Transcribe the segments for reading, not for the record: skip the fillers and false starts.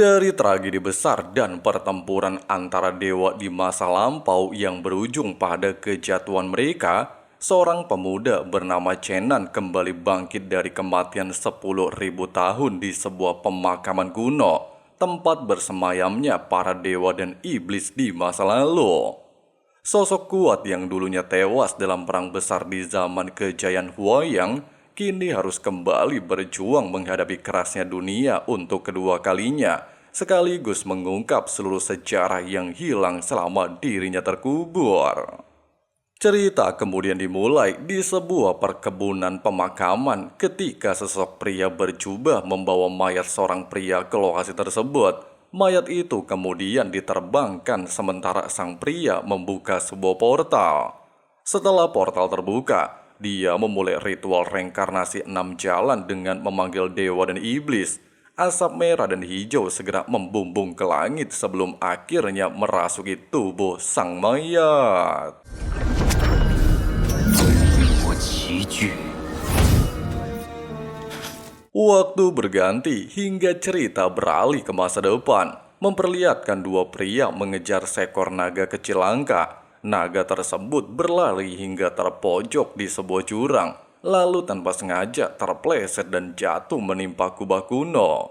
Dari tragedi besar dan pertempuran antara dewa di masa lampau yang berujung pada kejatuhan mereka, seorang pemuda bernama Chenan kembali bangkit dari kematian 10.000 tahun di sebuah pemakaman kuno, tempat bersemayamnya para dewa dan iblis di masa lalu. Sosok kuat yang dulunya tewas dalam perang besar di zaman kejayaan Huayang, kini harus kembali berjuang menghadapi kerasnya dunia untuk kedua kalinya, sekaligus mengungkap seluruh sejarah yang hilang selama dirinya terkubur. Cerita kemudian dimulai di sebuah perkebunan pemakaman ketika sesosok pria berjubah membawa mayat seorang pria ke lokasi tersebut. Mayat itu kemudian diterbangkan sementara sang pria membuka sebuah portal. Setelah portal terbuka, dia memulai ritual reinkarnasi 6 jalan dengan memanggil dewa dan iblis. Asap merah dan hijau segera membumbung ke langit sebelum akhirnya merasuki tubuh sang mayat. Waktu berganti hingga cerita beralih ke masa depan, memperlihatkan dua pria mengejar seekor naga kecil langka. Naga tersebut berlari hingga terpojok di sebuah jurang, lalu tanpa sengaja terpleset dan jatuh menimpa kubah kuno.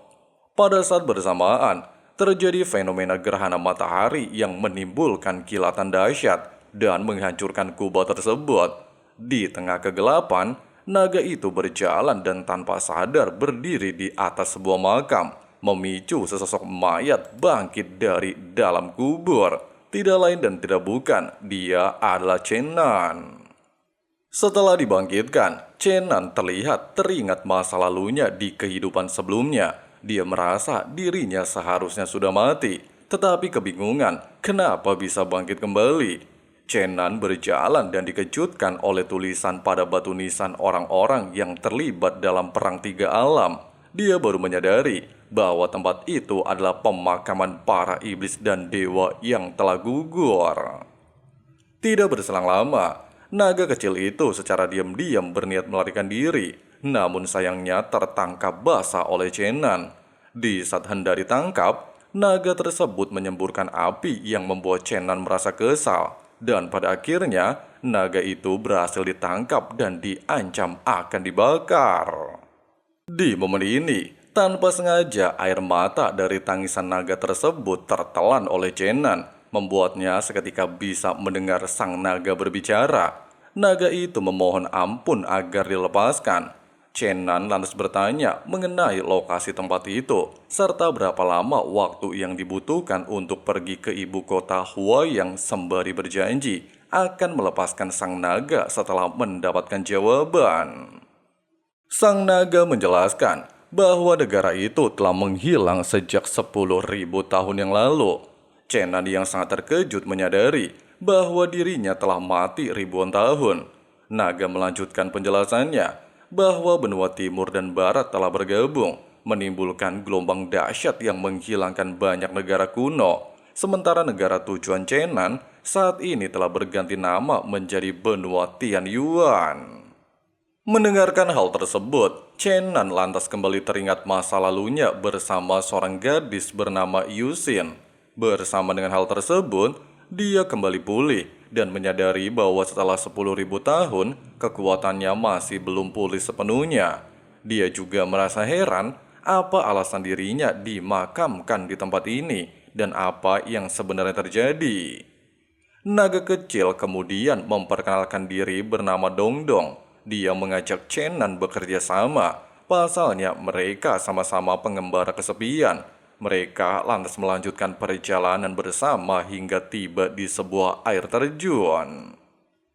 Pada saat bersamaan, terjadi fenomena gerhana matahari yang menimbulkan kilatan dahsyat dan menghancurkan kubah tersebut. Di tengah kegelapan, naga itu berjalan dan tanpa sadar berdiri di atas sebuah makam, memicu sesosok mayat bangkit dari dalam kubur. Tidak lain dan tidak bukan, dia adalah Chenan. Setelah dibangkitkan, Chenan terlihat teringat masa lalunya di kehidupan sebelumnya. Dia merasa dirinya seharusnya sudah mati, tetapi kebingungan kenapa bisa bangkit kembali. Chenan berjalan dan dikejutkan oleh tulisan pada batu nisan orang-orang yang terlibat dalam perang 3 alam. Dia baru menyadari bahwa tempat itu adalah pemakaman para iblis dan dewa yang telah gugur. Tidak berselang lama, naga kecil itu secara diam-diam berniat melarikan diri. Namun sayangnya tertangkap basah oleh Chenan. Di saat hendak ditangkap, naga tersebut menyemburkan api yang membuat Chenan merasa kesal. Dan pada akhirnya, naga itu berhasil ditangkap dan diancam akan dibakar. Di momen ini, tanpa sengaja air mata dari tangisan naga tersebut tertelan oleh Chenan, membuatnya seketika bisa mendengar sang naga berbicara. Naga itu memohon ampun agar dilepaskan. Chenan lantas bertanya mengenai lokasi tempat itu, serta berapa lama waktu yang dibutuhkan untuk pergi ke ibu kota Huayang sembari berjanji akan melepaskan sang naga setelah mendapatkan jawaban. Sang naga menjelaskan bahwa negara itu telah menghilang sejak 10.000 tahun yang lalu. Chenan yang sangat terkejut menyadari bahwa dirinya telah mati ribuan tahun. Naga melanjutkan penjelasannya bahwa benua timur dan barat telah bergabung, menimbulkan gelombang dahsyat yang menghilangkan banyak negara kuno. Sementara negara tujuan Chenan saat ini telah berganti nama menjadi benua Tianyuan. Mendengarkan hal tersebut, Chenan lantas kembali teringat masa lalunya bersama seorang gadis bernama Yusin. Bersama dengan hal tersebut, dia kembali pulih dan menyadari bahwa setelah 10.000 tahun, kekuatannya masih belum pulih sepenuhnya. Dia juga merasa heran apa alasan dirinya dimakamkan di tempat ini dan apa yang sebenarnya terjadi. Naga kecil kemudian memperkenalkan diri bernama Dongdong. Dia mengajak Chenan bekerja sama. Pasalnya mereka sama-sama pengembara kesepian. Mereka lantas melanjutkan perjalanan bersama hingga tiba di sebuah air terjun.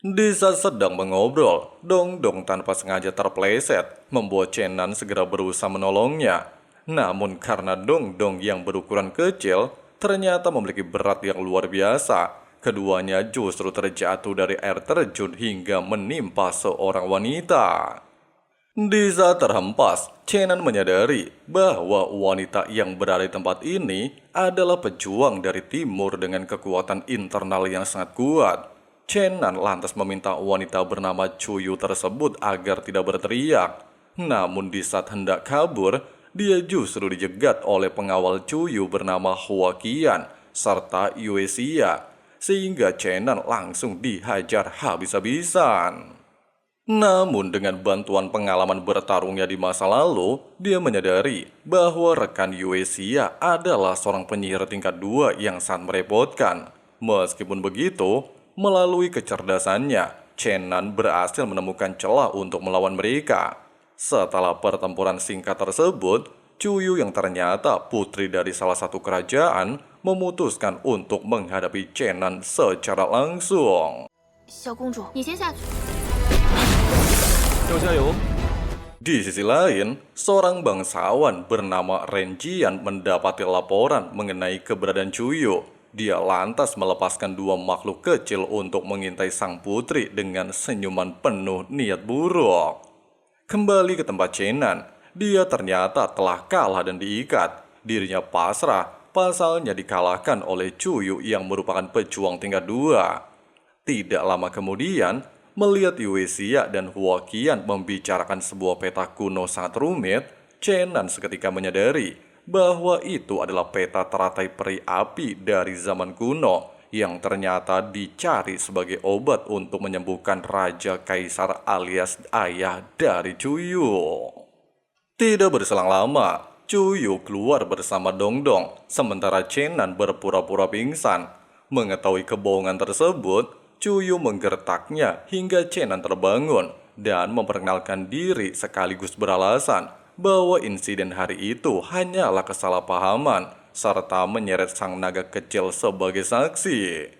Di saat sedang mengobrol, Dongdong tanpa sengaja terpleset, membuat Chenan segera berusaha menolongnya. Namun karena Dongdong yang berukuran kecil, ternyata memiliki berat yang luar biasa. Keduanya justru terjatuh dari air terjun hingga menimpa seorang wanita. Di saat terhempas, Chenan menyadari bahwa wanita yang berada di tempat ini adalah pejuang dari timur dengan kekuatan internal yang sangat kuat. Chenan lantas meminta wanita bernama Chuyu tersebut agar tidak berteriak. Namun di saat hendak kabur, dia justru dijegat oleh pengawal Chuyu bernama Hua Qian serta Yue Xia, sehingga Chenan langsung dihajar habis-habisan. Namun dengan bantuan pengalaman bertarungnya di masa lalu, dia menyadari bahwa rekan Yue Xia adalah seorang penyihir tingkat 2 yang sangat merepotkan. Meskipun begitu, melalui kecerdasannya, Chenan berhasil menemukan celah untuk melawan mereka. Setelah pertempuran singkat tersebut, Chuyu yang ternyata putri dari salah satu kerajaan memutuskan untuk menghadapi Chenan secara langsung. 小公主，你先下去。 Di sisi lain, seorang bangsawan bernama Renjian mendapati laporan mengenai keberadaan Chuyu. Dia lantas melepaskan 2 makhluk kecil untuk mengintai sang putri dengan senyuman penuh niat buruk. Kembali ke tempat Chenan, dia ternyata telah kalah dan diikat. Dirinya pasrah, pasalnya dikalahkan oleh Chuyu yang merupakan pejuang tingkat 2. Tidak lama kemudian, melihat Yue Xia dan Hua Qian membicarakan sebuah peta kuno sangat rumit, Chenan seketika menyadari bahwa itu adalah peta teratai peri api dari zaman kuno yang ternyata dicari sebagai obat untuk menyembuhkan Raja Kaisar alias ayah dari Chuyu. Tidak berselang lama, Chuyu keluar bersama Dongdong, sementara Chenan berpura-pura pingsan. Mengetahui kebohongan tersebut, Chuyu menggertaknya hingga Chenan terbangun dan memperkenalkan diri sekaligus beralasan bahwa insiden hari itu hanyalah kesalahpahaman serta menyeret sang naga kecil sebagai saksi.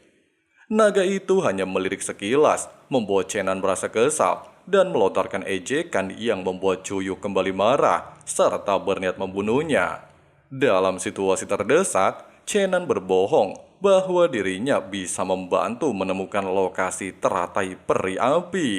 Naga itu hanya melirik sekilas, membuat Chenan merasa kesal dan melontarkan ejekan yang membuat Chuyu kembali marah serta berniat membunuhnya. Dalam situasi terdesak, Chenan berbohong bahwa dirinya bisa membantu menemukan lokasi teratai peri api.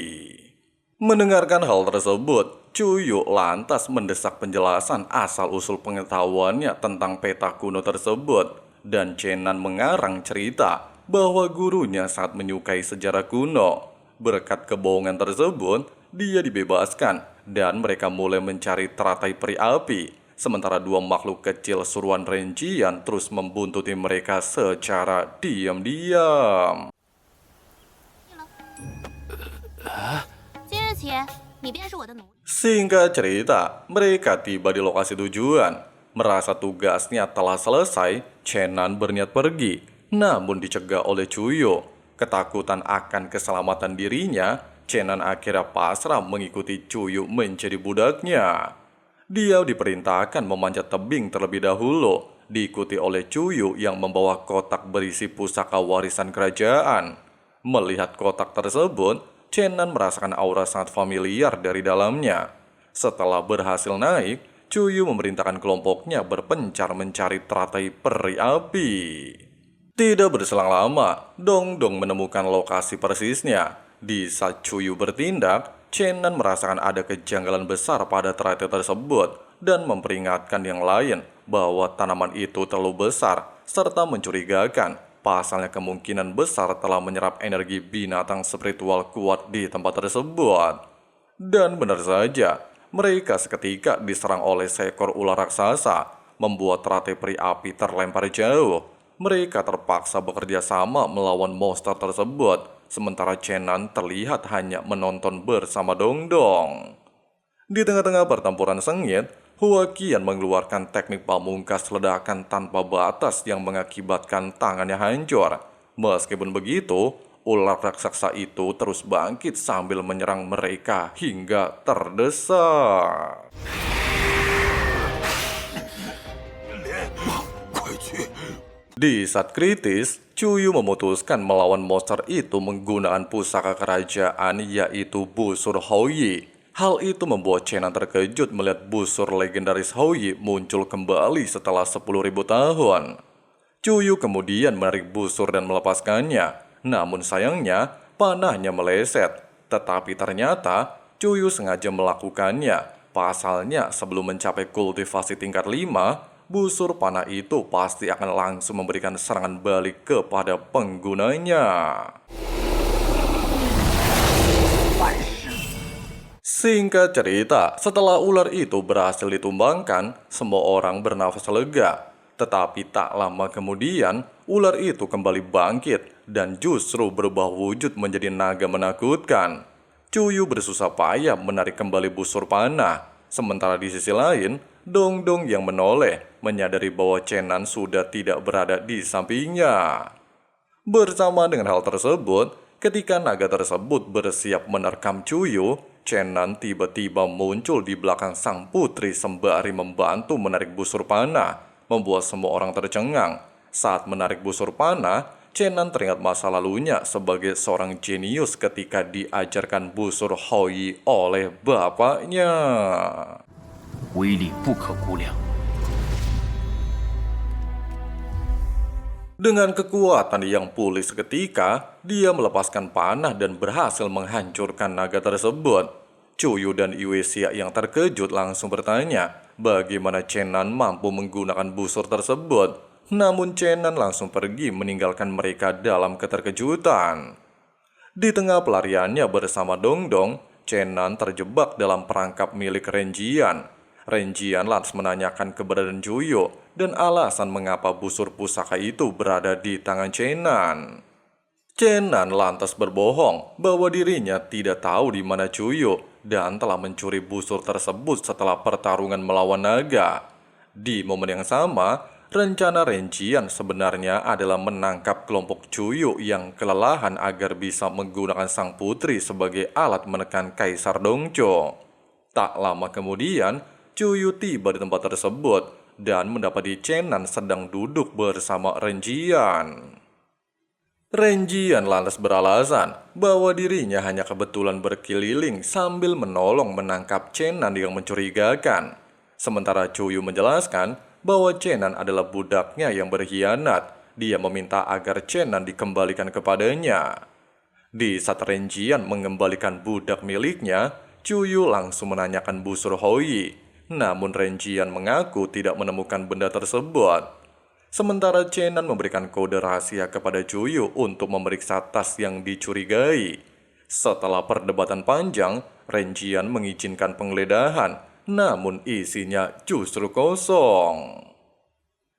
Mendengarkan hal tersebut, Chuyu lantas mendesak penjelasan asal-usul pengetahuannya tentang peta kuno tersebut, dan Chenan mengarang cerita bahwa gurunya sangat menyukai sejarah kuno. Berkat kebohongan tersebut, dia dibebaskan dan mereka mulai mencari teratai peri api. Sementara 2 makhluk kecil suruhan Renjian terus membuntuti mereka secara diam-diam. Singkat cerita, mereka tiba di lokasi tujuan. Merasa tugasnya telah selesai, Chenan berniat pergi, namun dicegah oleh Chuyu. Ketakutan akan keselamatan dirinya, Chenan akhirnya pasrah mengikuti Chuyu menjadi budaknya. Dia diperintahkan memanjat tebing terlebih dahulu, diikuti oleh Chuyu yang membawa kotak berisi pusaka warisan kerajaan. Melihat kotak tersebut, Chenan merasakan aura sangat familiar dari dalamnya. Setelah berhasil naik, Chuyu memerintahkan kelompoknya berpencar mencari teratai peri api. Tidak berselang lama, Dongdong menemukan lokasi persisnya. Di saat Chuyu bertindak, Chenan merasakan ada kejanggalan besar pada teratai tersebut dan memperingatkan yang lain bahwa tanaman itu terlalu besar serta mencurigakan. Pasalnya kemungkinan besar telah menyerap energi binatang spiritual kuat di tempat tersebut. Dan benar saja, mereka seketika diserang oleh seekor ular raksasa, membuat teratai peri api terlempar jauh. Mereka terpaksa bekerja sama melawan monster tersebut, sementara Chenan terlihat hanya menonton bersama Dongdong. Di tengah-tengah pertempuran sengit, Hua Qian mengeluarkan teknik pamungkas ledakan tanpa batas yang mengakibatkan tangannya hancur. Meskipun begitu, ular raksasa itu terus bangkit sambil menyerang mereka hingga terdesak. Di saat kritis, Chuyu memutuskan melawan monster itu menggunakan pusaka kerajaan yaitu busur Houyi. Hal itu membuat Chenan terkejut melihat busur legendaris Houyi muncul kembali setelah 10.000 tahun. Chuyu kemudian menarik busur dan melepaskannya, namun sayangnya panahnya meleset. Tetapi ternyata Chuyu sengaja melakukannya, pasalnya sebelum mencapai kultivasi tingkat 5, busur panah itu pasti akan langsung memberikan serangan balik kepada penggunanya. Singkat cerita, setelah ular itu berhasil ditumbangkan, semua orang bernafas lega. Tetapi tak lama kemudian, ular itu kembali bangkit dan justru berubah wujud menjadi naga menakutkan. Cuyu bersusah payah menarik kembali busur panah. Sementara di sisi lain, Dongdong yang menoleh menyadari bahwa Chenan sudah tidak berada di sampingnya. Bersama dengan hal tersebut, ketika naga tersebut bersiap menerkam Cuyu, Chenan tiba-tiba muncul di belakang sang putri sembari membantu menarik busur panah, membuat semua orang tercengang. Saat menarik busur panah, Chenan teringat masa lalunya sebagai seorang jenius ketika diajarkan busur Hoi oleh bapaknya. 威力不可估量。 Dengan kekuatan yang pulih seketika, dia melepaskan panah dan berhasil menghancurkan naga tersebut. Cuyu dan Yuesia yang terkejut langsung bertanya, bagaimana Chenan mampu menggunakan busur tersebut. Namun Chenan langsung pergi meninggalkan mereka dalam keterkejutan. Di tengah pelariannya bersama Dongdong, Chenan terjebak dalam perangkap milik Renjian. Renjian lantas menanyakan keberadaan Cuyu dan alasan mengapa busur pusaka itu berada di tangan Chenan. Chenan lantas berbohong bahwa dirinya tidak tahu di mana Cuyu dan telah mencuri busur tersebut setelah pertarungan melawan naga. Di momen yang sama, rencana Renjian sebenarnya adalah menangkap kelompok Cuyu yang kelelahan agar bisa menggunakan sang putri sebagai alat menekan Kaisar Dongcho. Tak lama kemudian, Cuyu tiba di tempat tersebut dan mendapati Chenan sedang duduk bersama Renjian. Renjian lantas beralasan bahwa dirinya hanya kebetulan berkeliling sambil menolong menangkap Chenan yang mencurigakan. Sementara Cuyu menjelaskan bahwa Chenan adalah budaknya yang berkhianat. Dia meminta agar Chenan dikembalikan kepadanya. Di saat Renjian mengembalikan budak miliknya, Cuyu langsung menanyakan busur Hoi. Namun Renjian mengaku tidak menemukan benda tersebut. Sementara Chenan memberikan kode rahasia kepada Cuyu untuk memeriksa tas yang dicurigai. Setelah perdebatan panjang, Renjian mengizinkan penggeledahan, namun isinya justru kosong.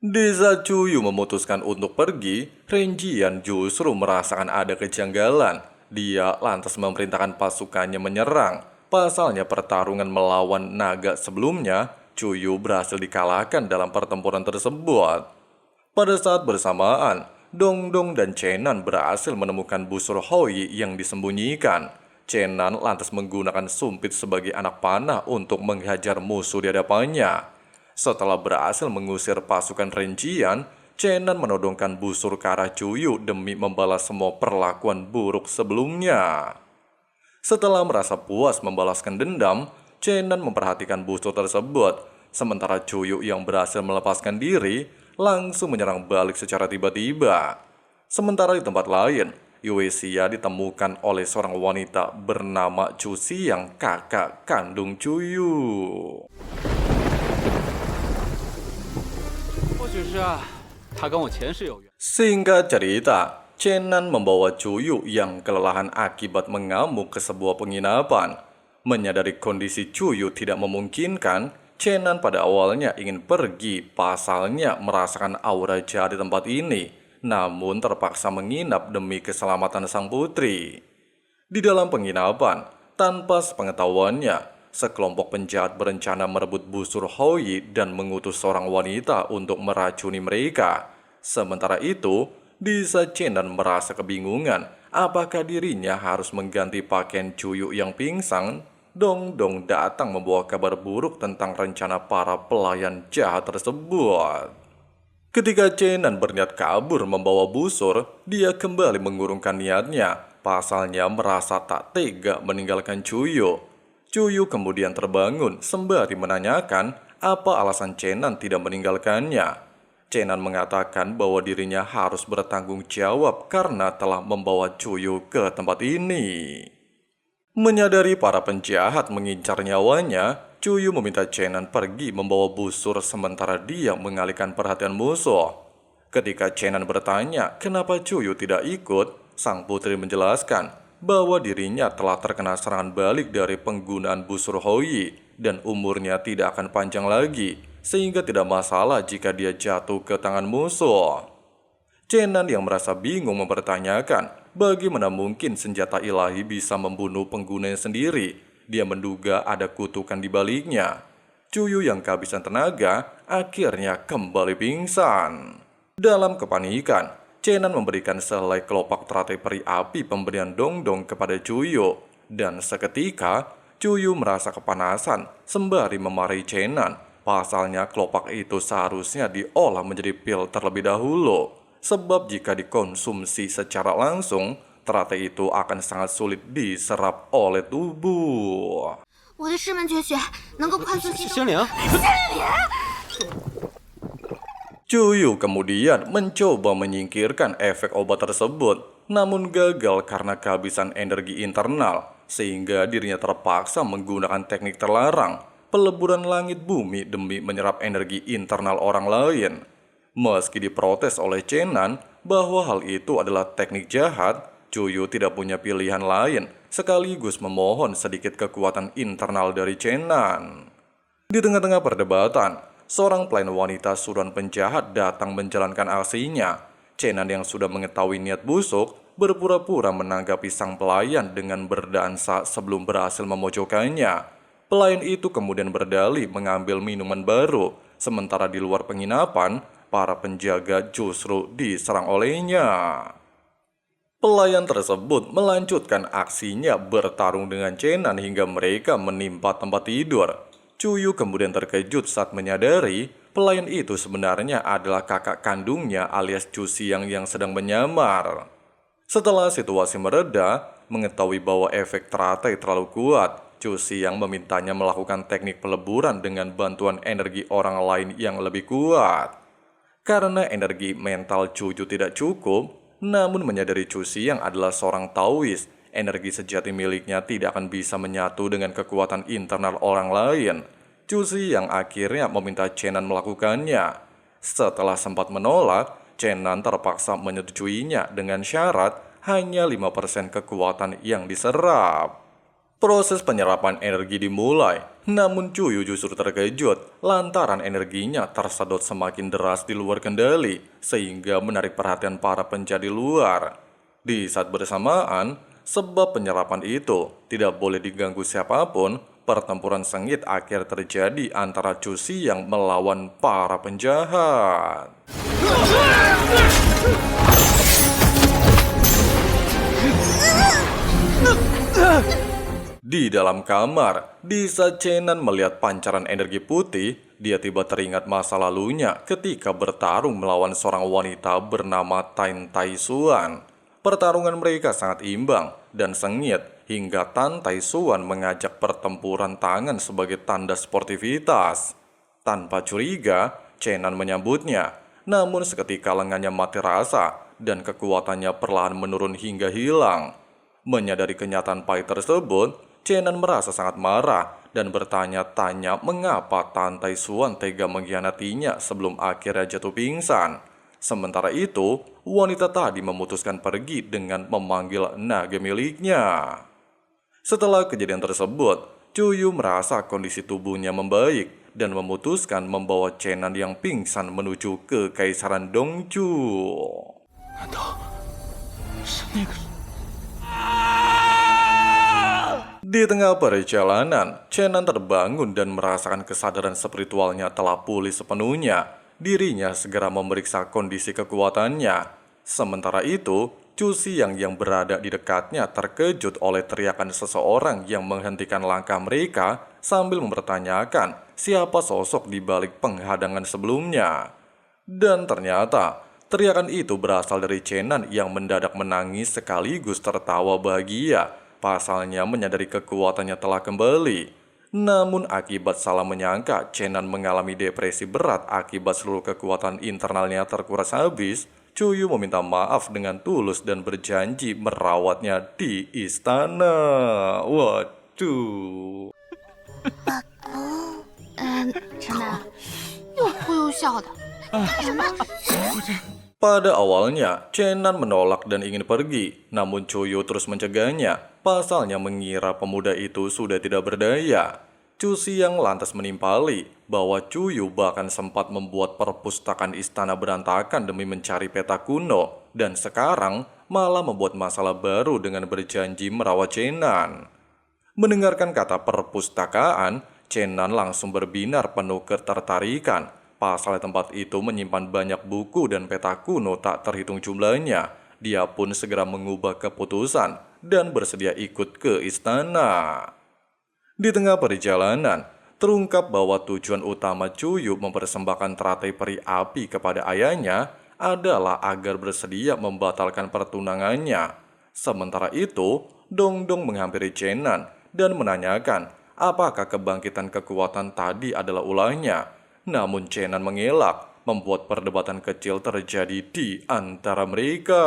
Di saat Cuyu memutuskan untuk pergi, Renjian justru merasakan ada kejanggalan. Dia lantas memerintahkan pasukannya menyerang. Pasalnya pertarungan melawan naga sebelumnya, Cuyu berhasil dikalahkan dalam pertempuran tersebut. Pada saat bersamaan, Dongdong dan Chenan berhasil menemukan busur Hoi yang disembunyikan. Chenan lantas menggunakan sumpit sebagai anak panah untuk menghajar musuh di hadapannya. Setelah berhasil mengusir pasukan Renjian, Chenan menodongkan busur ke arah Cuyu demi membalas semua perlakuan buruk sebelumnya. Setelah merasa puas membalaskan dendam, Chenan memperhatikan busur tersebut. Sementara Cuyu yang berhasil melepaskan diri, langsung menyerang balik secara tiba-tiba. Sementara di tempat lain, Yuesia ditemukan oleh seorang wanita bernama Chu Xiang, kakak kandung Cuyu. Singkat cerita, Chenan membawa Cuyu yang kelelahan akibat mengamuk ke sebuah penginapan. Menyadari kondisi Cuyu tidak memungkinkan, Chenan pada awalnya ingin pergi, pasalnya merasakan aura jahat di tempat ini, namun terpaksa menginap demi keselamatan sang putri. Di dalam penginapan, tanpa sepengetahuannya, sekelompok penjahat berencana merebut busur Hoi dan mengutus seorang wanita untuk meracuni mereka. Sementara itu, di saat Chenan merasa kebingungan apakah dirinya harus mengganti pakaian Cuyu yang pingsan, Dongdong datang membawa kabar buruk tentang rencana para pelayan jahat tersebut. Ketika Chenan berniat kabur membawa busur, dia kembali mengurungkan niatnya. Pasalnya merasa tak tega meninggalkan Cuyu. Cuyu kemudian terbangun sembari menanyakan apa alasan Chenan tidak meninggalkannya. Chenan mengatakan bahwa dirinya harus bertanggung jawab karena telah membawa Cuyu ke tempat ini. Menyadari para penjahat mengincar nyawanya, Cuyu meminta Chenan pergi membawa busur sementara dia mengalihkan perhatian musuh. Ketika Chenan bertanya kenapa Cuyu tidak ikut, sang putri menjelaskan bahwa dirinya telah terkena serangan balik dari penggunaan busur Houyi dan umurnya tidak akan panjang lagi, sehingga tidak masalah jika dia jatuh ke tangan musuh. Chenan yang merasa bingung mempertanyakan bagaimana mungkin senjata ilahi bisa membunuh penggunanya sendiri. Dia menduga ada kutukan di baliknya. Cuyu yang kehabisan tenaga akhirnya kembali pingsan. Dalam kepanikan, Chenan memberikan sehelai kelopak teratai peri api pemberian Dongdong kepada Cuyu. Dan seketika, Cuyu merasa kepanasan sembari memarahi Chenan. Pasalnya kelopak itu seharusnya diolah menjadi pil terlebih dahulu. Sebab jika dikonsumsi secara langsung, teratai itu akan sangat sulit diserap oleh tubuh. 我的师门绝学能够快速吸收。心灵， Cuyu kemudian mencoba menyingkirkan efek obat tersebut, namun gagal karena kehabisan energi internal, sehingga dirinya terpaksa menggunakan teknik terlarang, peleburan langit bumi demi menyerap energi internal orang lain. Meski diprotes oleh Chenan bahwa hal itu adalah teknik jahat, Cuyu tidak punya pilihan lain, sekaligus memohon sedikit kekuatan internal dari Chenan. Di tengah-tengah perdebatan, seorang pelayan wanita suruhan penjahat datang menjalankan aksinya. Chenan yang sudah mengetahui niat busuk, berpura-pura menanggapi sang pelayan dengan berdansa sebelum berhasil memojokkannya. Pelayan itu kemudian berdalih mengambil minuman baru, sementara di luar penginapan, para penjaga justru diserang olehnya. Pelayan tersebut melanjutkan aksinya bertarung dengan Chenan hingga mereka menimpa tempat tidur. Cuyu kemudian terkejut saat menyadari pelayan itu sebenarnya adalah kakak kandungnya alias Chu Xiang yang sedang menyamar. Setelah situasi mereda, mengetahui bahwa efek teratai terlalu kuat, Chu Xiang memintanya melakukan teknik peleburan dengan bantuan energi orang lain yang lebih kuat. Karena energi mental Cuyu tidak cukup, namun menyadari Chu Xiang adalah seorang Taois, energi sejati miliknya tidak akan bisa menyatu dengan kekuatan internal orang lain. Chu Xiang akhirnya meminta Chenan melakukannya. Setelah sempat menolak, Chenan terpaksa menyetujuinya dengan syarat hanya 5% kekuatan yang diserap. Proses penyerapan energi dimulai, namun Cuyu justru terkejut lantaran energinya tersedot semakin deras di luar kendali, sehingga menarik perhatian para penjadi luar. Di saat bersamaan, sebab penyerapan itu tidak boleh diganggu siapapun, pertempuran sengit akhir terjadi antara Chu Xiang melawan para penjahat. Di dalam kamar, di saat Chenan melihat pancaran energi putih, dia tiba teringat masa lalunya ketika bertarung melawan seorang wanita bernama Tan Taishuan. Pertarungan mereka sangat imbang dan sengit hingga Tan Taishuan mengajak pertempuran tangan sebagai tanda sportivitas. Tanpa curiga, Chenan menyambutnya, namun seketika lengannya mati rasa dan kekuatannya perlahan menurun hingga hilang. Menyadari kenyataan pahit tersebut, Chenan merasa sangat marah dan bertanya-tanya mengapa Tan Taishuan tega mengkhianatinya sebelum akhirnya jatuh pingsan. Sementara itu, wanita tadi memutuskan pergi dengan memanggil naga miliknya. Setelah kejadian tersebut, Cuyu merasa kondisi tubuhnya membaik dan memutuskan membawa Chenan yang pingsan menuju ke Kaisaran Dongju. 难道是那个？ Di tengah perjalanan, Chenan terbangun dan merasakan kesadaran spiritualnya telah pulih sepenuhnya. Dirinya segera memeriksa kondisi kekuatannya. Sementara itu, Chu Xiang yang berada di dekatnya terkejut oleh teriakan seseorang yang menghentikan langkah mereka sambil mempertanyakan siapa sosok di balik penghadangan sebelumnya. Dan ternyata, teriakan itu berasal dari Chenan yang mendadak menangis sekaligus tertawa bahagia. Pasalnya menyadari kekuatannya telah kembali. Namun akibat salah menyangka, Chenan mengalami depresi berat akibat seluruh kekuatan internalnya terkuras habis. Cuyu meminta maaf dengan tulus dan berjanji merawatnya di istana. Waduh. 陈楠，又哭又笑的，干什么？ Pada awalnya, Chenan menolak dan ingin pergi, namun Cuyu terus mencegahnya. Pasalnya mengira pemuda itu sudah tidak berdaya. Chu Xiang lantas menimpali bahwa Cuyu bahkan sempat membuat perpustakaan istana berantakan demi mencari peta kuno, dan sekarang malah membuat masalah baru dengan berjanji merawat Chenan. Mendengarkan kata perpustakaan, Chenan langsung berbinar penuh ketertarikan. Pasalnya tempat itu menyimpan banyak buku dan peta kuno tak terhitung jumlahnya. Dia pun segera mengubah keputusan dan bersedia ikut ke istana. Di tengah perjalanan, terungkap bahwa tujuan utama Cuyu mempersembahkan teratai peri api kepada ayahnya adalah agar bersedia membatalkan pertunangannya. Sementara itu, Dongdong menghampiri Chenan dan menanyakan apakah kebangkitan kekuatan tadi adalah ulahnya. Namun Chenan mengelak, membuat perdebatan kecil terjadi di antara mereka.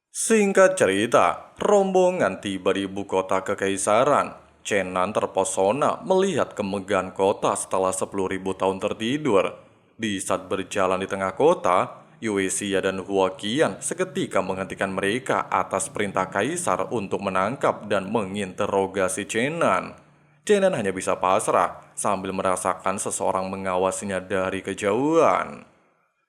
Singkat cerita, rombongan tiba di ibu kota kekaisaran. Chenan terpesona melihat kemegahan kota setelah 10.000 tahun tertidur. Di saat berjalan di tengah kota, Yuesia dan Huaqian seketika menghentikan mereka atas perintah kaisar untuk menangkap dan menginterogasi Chenan. Chenan hanya bisa pasrah sambil merasakan seseorang mengawasinya dari kejauhan.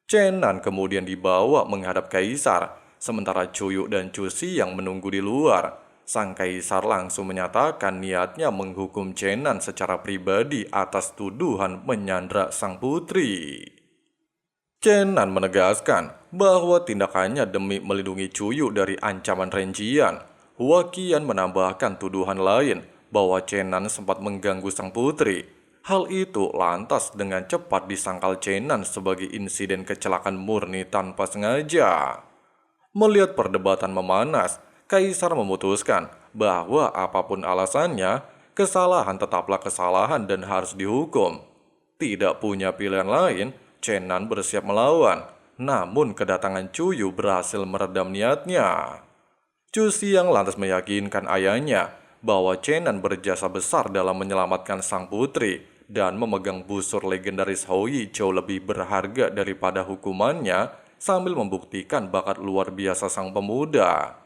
Chenan kemudian dibawa menghadap kaisar, sementara Cuyu dan Cusi yang menunggu di luar. Sang kaisar langsung menyatakan niatnya menghukum Chenan secara pribadi atas tuduhan menyandra sang putri. Chenan menegaskan bahwa tindakannya demi melindungi Cuyu dari ancaman Renjian. Huaqian menambahkan tuduhan lain bahwa Chenan sempat mengganggu sang putri. Hal itu lantas dengan cepat disangkal Chenan sebagai insiden kecelakaan murni tanpa sengaja. Melihat perdebatan memanas, Kaisar memutuskan bahwa apapun alasannya, kesalahan tetaplah kesalahan dan harus dihukum. Tidak punya pilihan lain, Chenan bersiap melawan. Namun kedatangan Cuyu berhasil meredam niatnya. Chu Xiang lantas meyakinkan ayahnya bahwa Chenan berjasa besar dalam menyelamatkan sang putri dan memegang busur legendaris Houyi jauh lebih berharga daripada hukumannya, sambil membuktikan bakat luar biasa sang pemuda.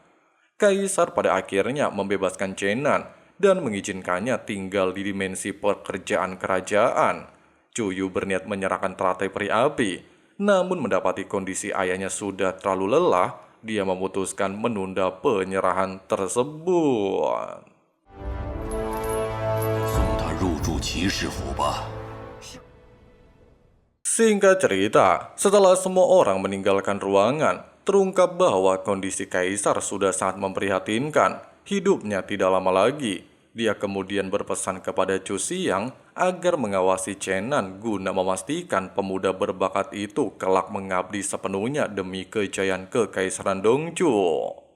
Kaisar pada akhirnya membebaskan Chenan dan mengizinkannya tinggal di dimensi pekerjaan kerajaan. Cuyu berniat menyerahkan teratai peri api, namun mendapati kondisi ayahnya sudah terlalu lelah, dia memutuskan menunda penyerahan tersebut. Singkat cerita, setelah semua orang meninggalkan ruangan, terungkap bahwa kondisi kaisar sudah sangat memprihatinkan. Hidupnya tidak lama lagi. Dia kemudian berpesan kepada Chu Xiang agar mengawasi Chenan guna memastikan pemuda berbakat itu kelak mengabdi sepenuhnya demi kejayaan kekaisaran Dongzhou.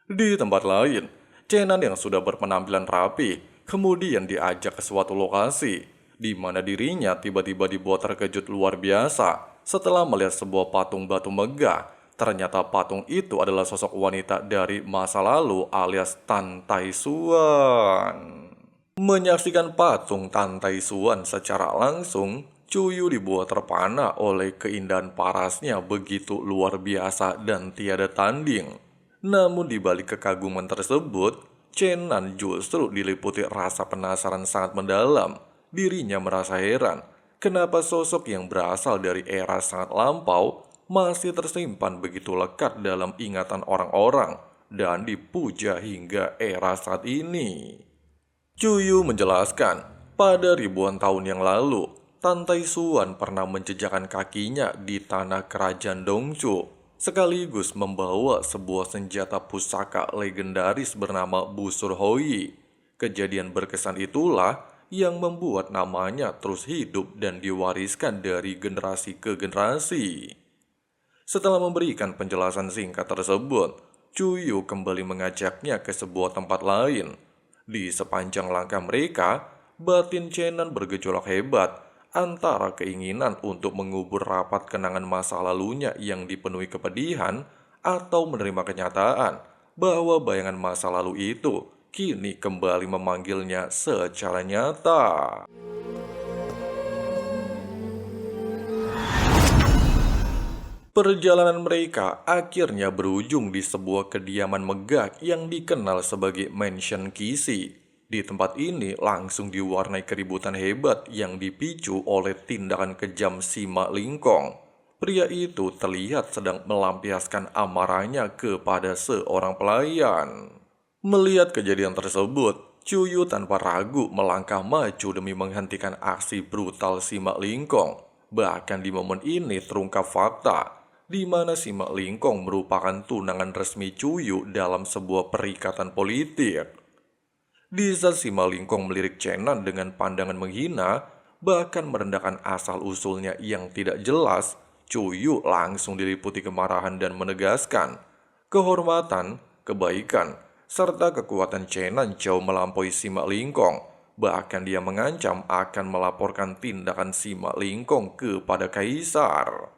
Di tempat lain, Chenan yang sudah berpenampilan rapi kemudian diajak ke suatu lokasi di mana dirinya tiba-tiba dibuat terkejut luar biasa setelah melihat sebuah patung batu megah. Ternyata patung itu adalah sosok wanita dari masa lalu alias Tan Taishuan. Menyaksikan patung Tan Taishuan secara langsung, Cuyu dibuat terpana oleh keindahan parasnya begitu luar biasa dan tiada tanding. Namun di balik kekaguman tersebut, Chenan justru diliputi rasa penasaran sangat mendalam. Dirinya merasa heran, kenapa sosok yang berasal dari era sangat lampau masih tersimpan begitu lekat dalam ingatan orang-orang dan dipuja hingga era saat ini. Cuyu menjelaskan, pada ribuan tahun yang lalu, Tan Taishuan pernah menjejakkan kakinya di tanah kerajaan Dongzhou, sekaligus membawa sebuah senjata pusaka legendaris bernama Busur Houyi. Kejadian berkesan itulah yang membuat namanya terus hidup dan diwariskan dari generasi ke generasi. Setelah memberikan penjelasan singkat tersebut, Cuyu kembali mengajaknya ke sebuah tempat lain. Di sepanjang langkah mereka, batin Chenan bergejolak hebat antara keinginan untuk mengubur rapat kenangan masa lalunya yang dipenuhi kepedihan atau menerima kenyataan bahwa bayangan masa lalu itu kini kembali memanggilnya secara nyata. Perjalanan mereka akhirnya berujung di sebuah kediaman megah yang dikenal sebagai Mansion Kisi. Di tempat ini langsung diwarnai keributan hebat yang dipicu oleh tindakan kejam si Mak Lingkong. Pria itu terlihat sedang melampiaskan amarahnya kepada seorang pelayan. Melihat kejadian tersebut, Cuyu tanpa ragu melangkah maju demi menghentikan aksi brutal si Mak Lingkong. Bahkan di momen ini terungkap fakta di mana si Mak Lingkong merupakan tunangan resmi Cuyu dalam sebuah perikatan politik. Di saat si Mak Lingkong melirik Chenan dengan pandangan menghina, bahkan merendahkan asal-usulnya yang tidak jelas, Cuyu langsung diliputi kemarahan dan menegaskan, kehormatan, kebaikan, serta kekuatan Chenan jauh melampaui si Mak Lingkong. Bahkan dia mengancam akan melaporkan tindakan si Mak Lingkong kepada kaisar.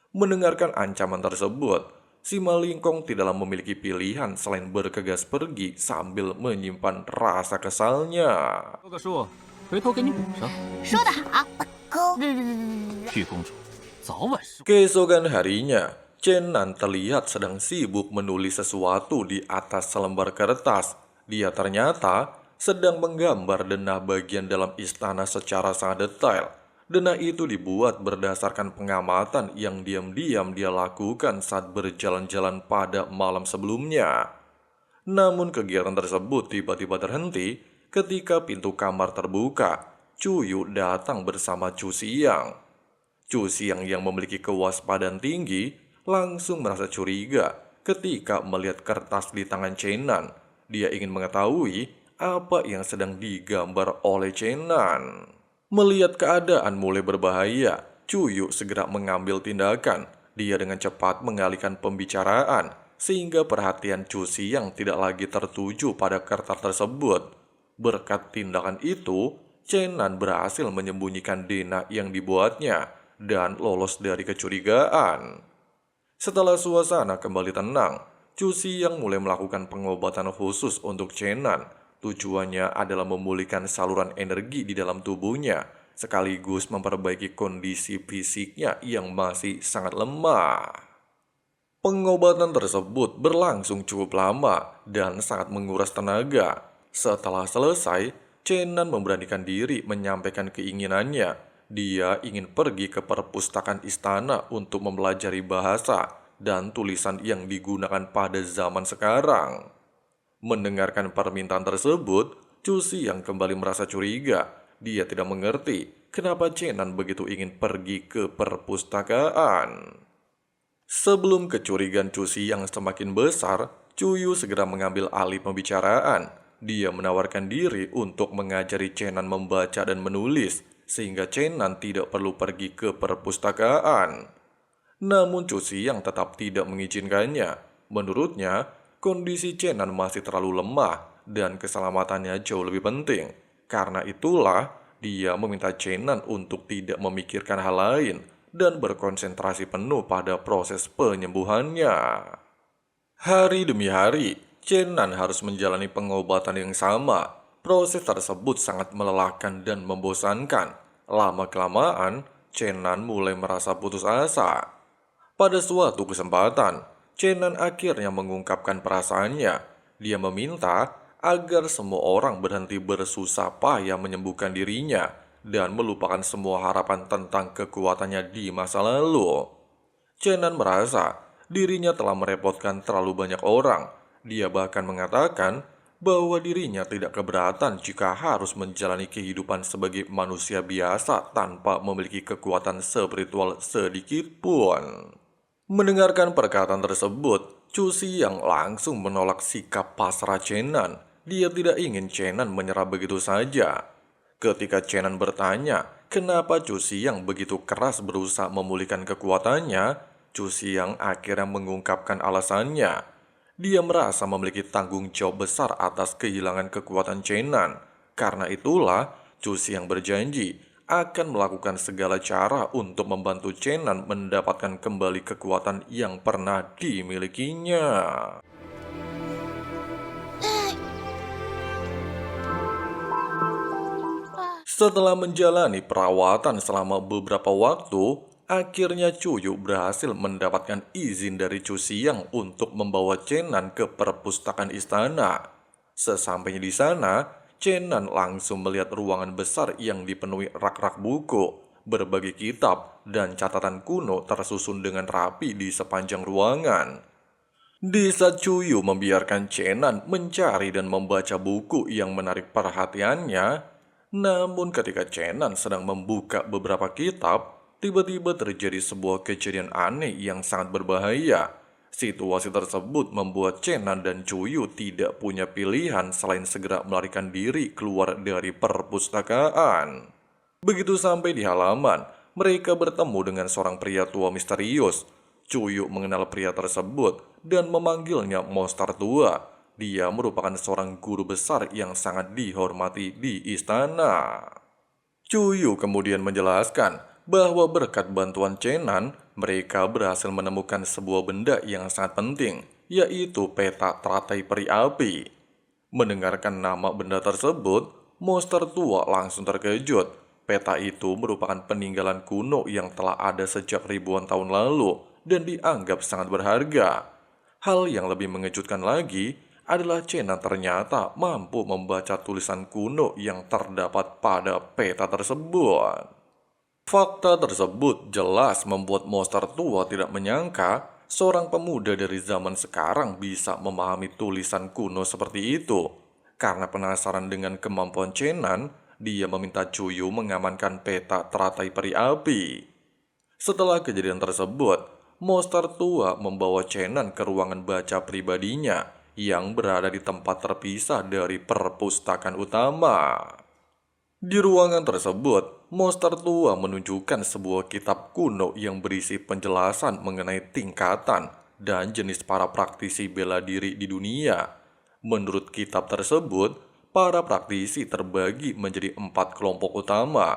Mendengarkan ancaman tersebut, si Mak Lingkong tidaklah memiliki pilihan selain bergegas pergi sambil menyimpan rasa kesalnya. 说个数，回头给你补上。说得好。玉公主，早晚是。 Keesokan harinya, Chenan terlihat sedang sibuk menulis sesuatu di atas selembar kertas. Dia ternyata sedang menggambar denah bagian dalam istana secara sangat detail. Denah itu dibuat berdasarkan pengamatan yang diam-diam dia lakukan saat berjalan-jalan pada malam sebelumnya. Namun kegiatan tersebut tiba-tiba terhenti ketika pintu kamar terbuka. Cuyu datang bersama Chu Xiang. Chu Xiang yang memiliki kewaspadaan tinggi langsung merasa curiga ketika melihat kertas di tangan Chenan. Dia ingin mengetahui apa yang sedang digambar oleh Chenan. Melihat keadaan mulai berbahaya, Cuyu segera mengambil tindakan. Dia dengan cepat mengalihkan pembicaraan, sehingga perhatian Chu Xiang tidak lagi tertuju pada kertas tersebut. Berkat tindakan itu, Chenan berhasil menyembunyikan denah yang dibuatnya dan lolos dari kecurigaan. Setelah suasana kembali tenang, Chu Xiang mulai melakukan pengobatan khusus untuk Chenan. Tujuannya adalah memulihkan saluran energi di dalam tubuhnya, sekaligus memperbaiki kondisi fisiknya yang masih sangat lemah. Pengobatan tersebut berlangsung cukup lama dan sangat menguras tenaga. Setelah selesai, Chenan memberanikan diri menyampaikan keinginannya. Dia ingin pergi ke perpustakaan istana untuk mempelajari bahasa dan tulisan yang digunakan pada zaman sekarang. Mendengarkan permintaan tersebut, Chu Xiang kembali merasa curiga. Dia tidak mengerti kenapa Chenan begitu ingin pergi ke perpustakaan. Sebelum kecurigaan Chu Xiang semakin besar, Cuyu segera mengambil alih pembicaraan. Dia menawarkan diri untuk mengajari Chenan membaca dan menulis, sehingga Chenan tidak perlu pergi ke perpustakaan. Namun Chu Xiang tetap tidak mengizinkannya. Menurutnya, kondisi Chenan masih terlalu lemah dan keselamatannya jauh lebih penting. Karena itulah, dia meminta Chenan untuk tidak memikirkan hal lain dan berkonsentrasi penuh pada proses penyembuhannya. Hari demi hari, Chenan harus menjalani pengobatan yang sama. Proses tersebut sangat melelahkan dan membosankan. Lama-kelamaan, Chenan mulai merasa putus asa. Pada suatu kesempatan, Chenan akhirnya mengungkapkan perasaannya. Dia meminta agar semua orang berhenti bersusah payah menyembuhkan dirinya dan melupakan semua harapan tentang kekuatannya di masa lalu. Chenan merasa dirinya telah merepotkan terlalu banyak orang. Dia bahkan mengatakan bahwa dirinya tidak keberatan jika harus menjalani kehidupan sebagai manusia biasa tanpa memiliki kekuatan spiritual sedikit pun. Mendengarkan perkataan tersebut, Chu Xiang langsung menolak sikap pasrah Chenan. Dia tidak ingin Chenan menyerah begitu saja. Ketika Chenan bertanya kenapa Chu Xiang begitu keras berusaha memulihkan kekuatannya, Chu Xiang akhirnya mengungkapkan alasannya. Dia merasa memiliki tanggung jawab besar atas kehilangan kekuatan Chenan. Karena itulah, Chu Xiang berjanji akan melakukan segala cara untuk membantu Chenan mendapatkan kembali kekuatan yang pernah dimilikinya. Setelah menjalani perawatan selama beberapa waktu, Akhirnya Cuyu berhasil mendapatkan izin dari Chu Xiang untuk membawa Chenan ke perpustakaan istana. Sesampainya di sana, Chenan langsung melihat ruangan besar yang dipenuhi rak-rak buku, berbagai kitab, dan catatan kuno tersusun dengan rapi di sepanjang ruangan. Di saat Cuyu membiarkan Chenan mencari dan membaca buku yang menarik perhatiannya, namun ketika Chenan sedang membuka beberapa kitab, tiba-tiba terjadi sebuah kejadian aneh yang sangat berbahaya. Situasi tersebut membuat Chenan dan Cuyu tidak punya pilihan selain segera melarikan diri keluar dari perpustakaan. Begitu sampai di halaman, mereka bertemu dengan seorang pria tua misterius. Cuyu mengenal pria tersebut dan memanggilnya monster tua. Dia merupakan seorang guru besar yang sangat dihormati di istana. Cuyu kemudian menjelaskan bahwa berkat bantuan Chenan, mereka berhasil menemukan sebuah benda yang sangat penting, yaitu peta teratai peri api. Mendengarkan nama benda tersebut, monster tua langsung terkejut. Peta itu merupakan peninggalan kuno yang telah ada sejak ribuan tahun lalu dan dianggap sangat berharga. Hal yang lebih mengejutkan lagi adalah Chenan ternyata mampu membaca tulisan kuno yang terdapat pada peta tersebut. Fakta tersebut jelas membuat monster tua tidak menyangka seorang pemuda dari zaman sekarang bisa memahami tulisan kuno seperti itu. Karena penasaran dengan kemampuan Chenan, dia meminta Cuyu mengamankan peta teratai peri api. Setelah kejadian tersebut, monster tua membawa Chenan ke ruangan baca pribadinya yang berada di tempat terpisah dari perpustakaan utama. Di ruangan tersebut, monster tua menunjukkan sebuah kitab kuno yang berisi penjelasan mengenai tingkatan dan jenis para praktisi bela diri di dunia. Menurut kitab tersebut, para praktisi terbagi menjadi 4 kelompok utama.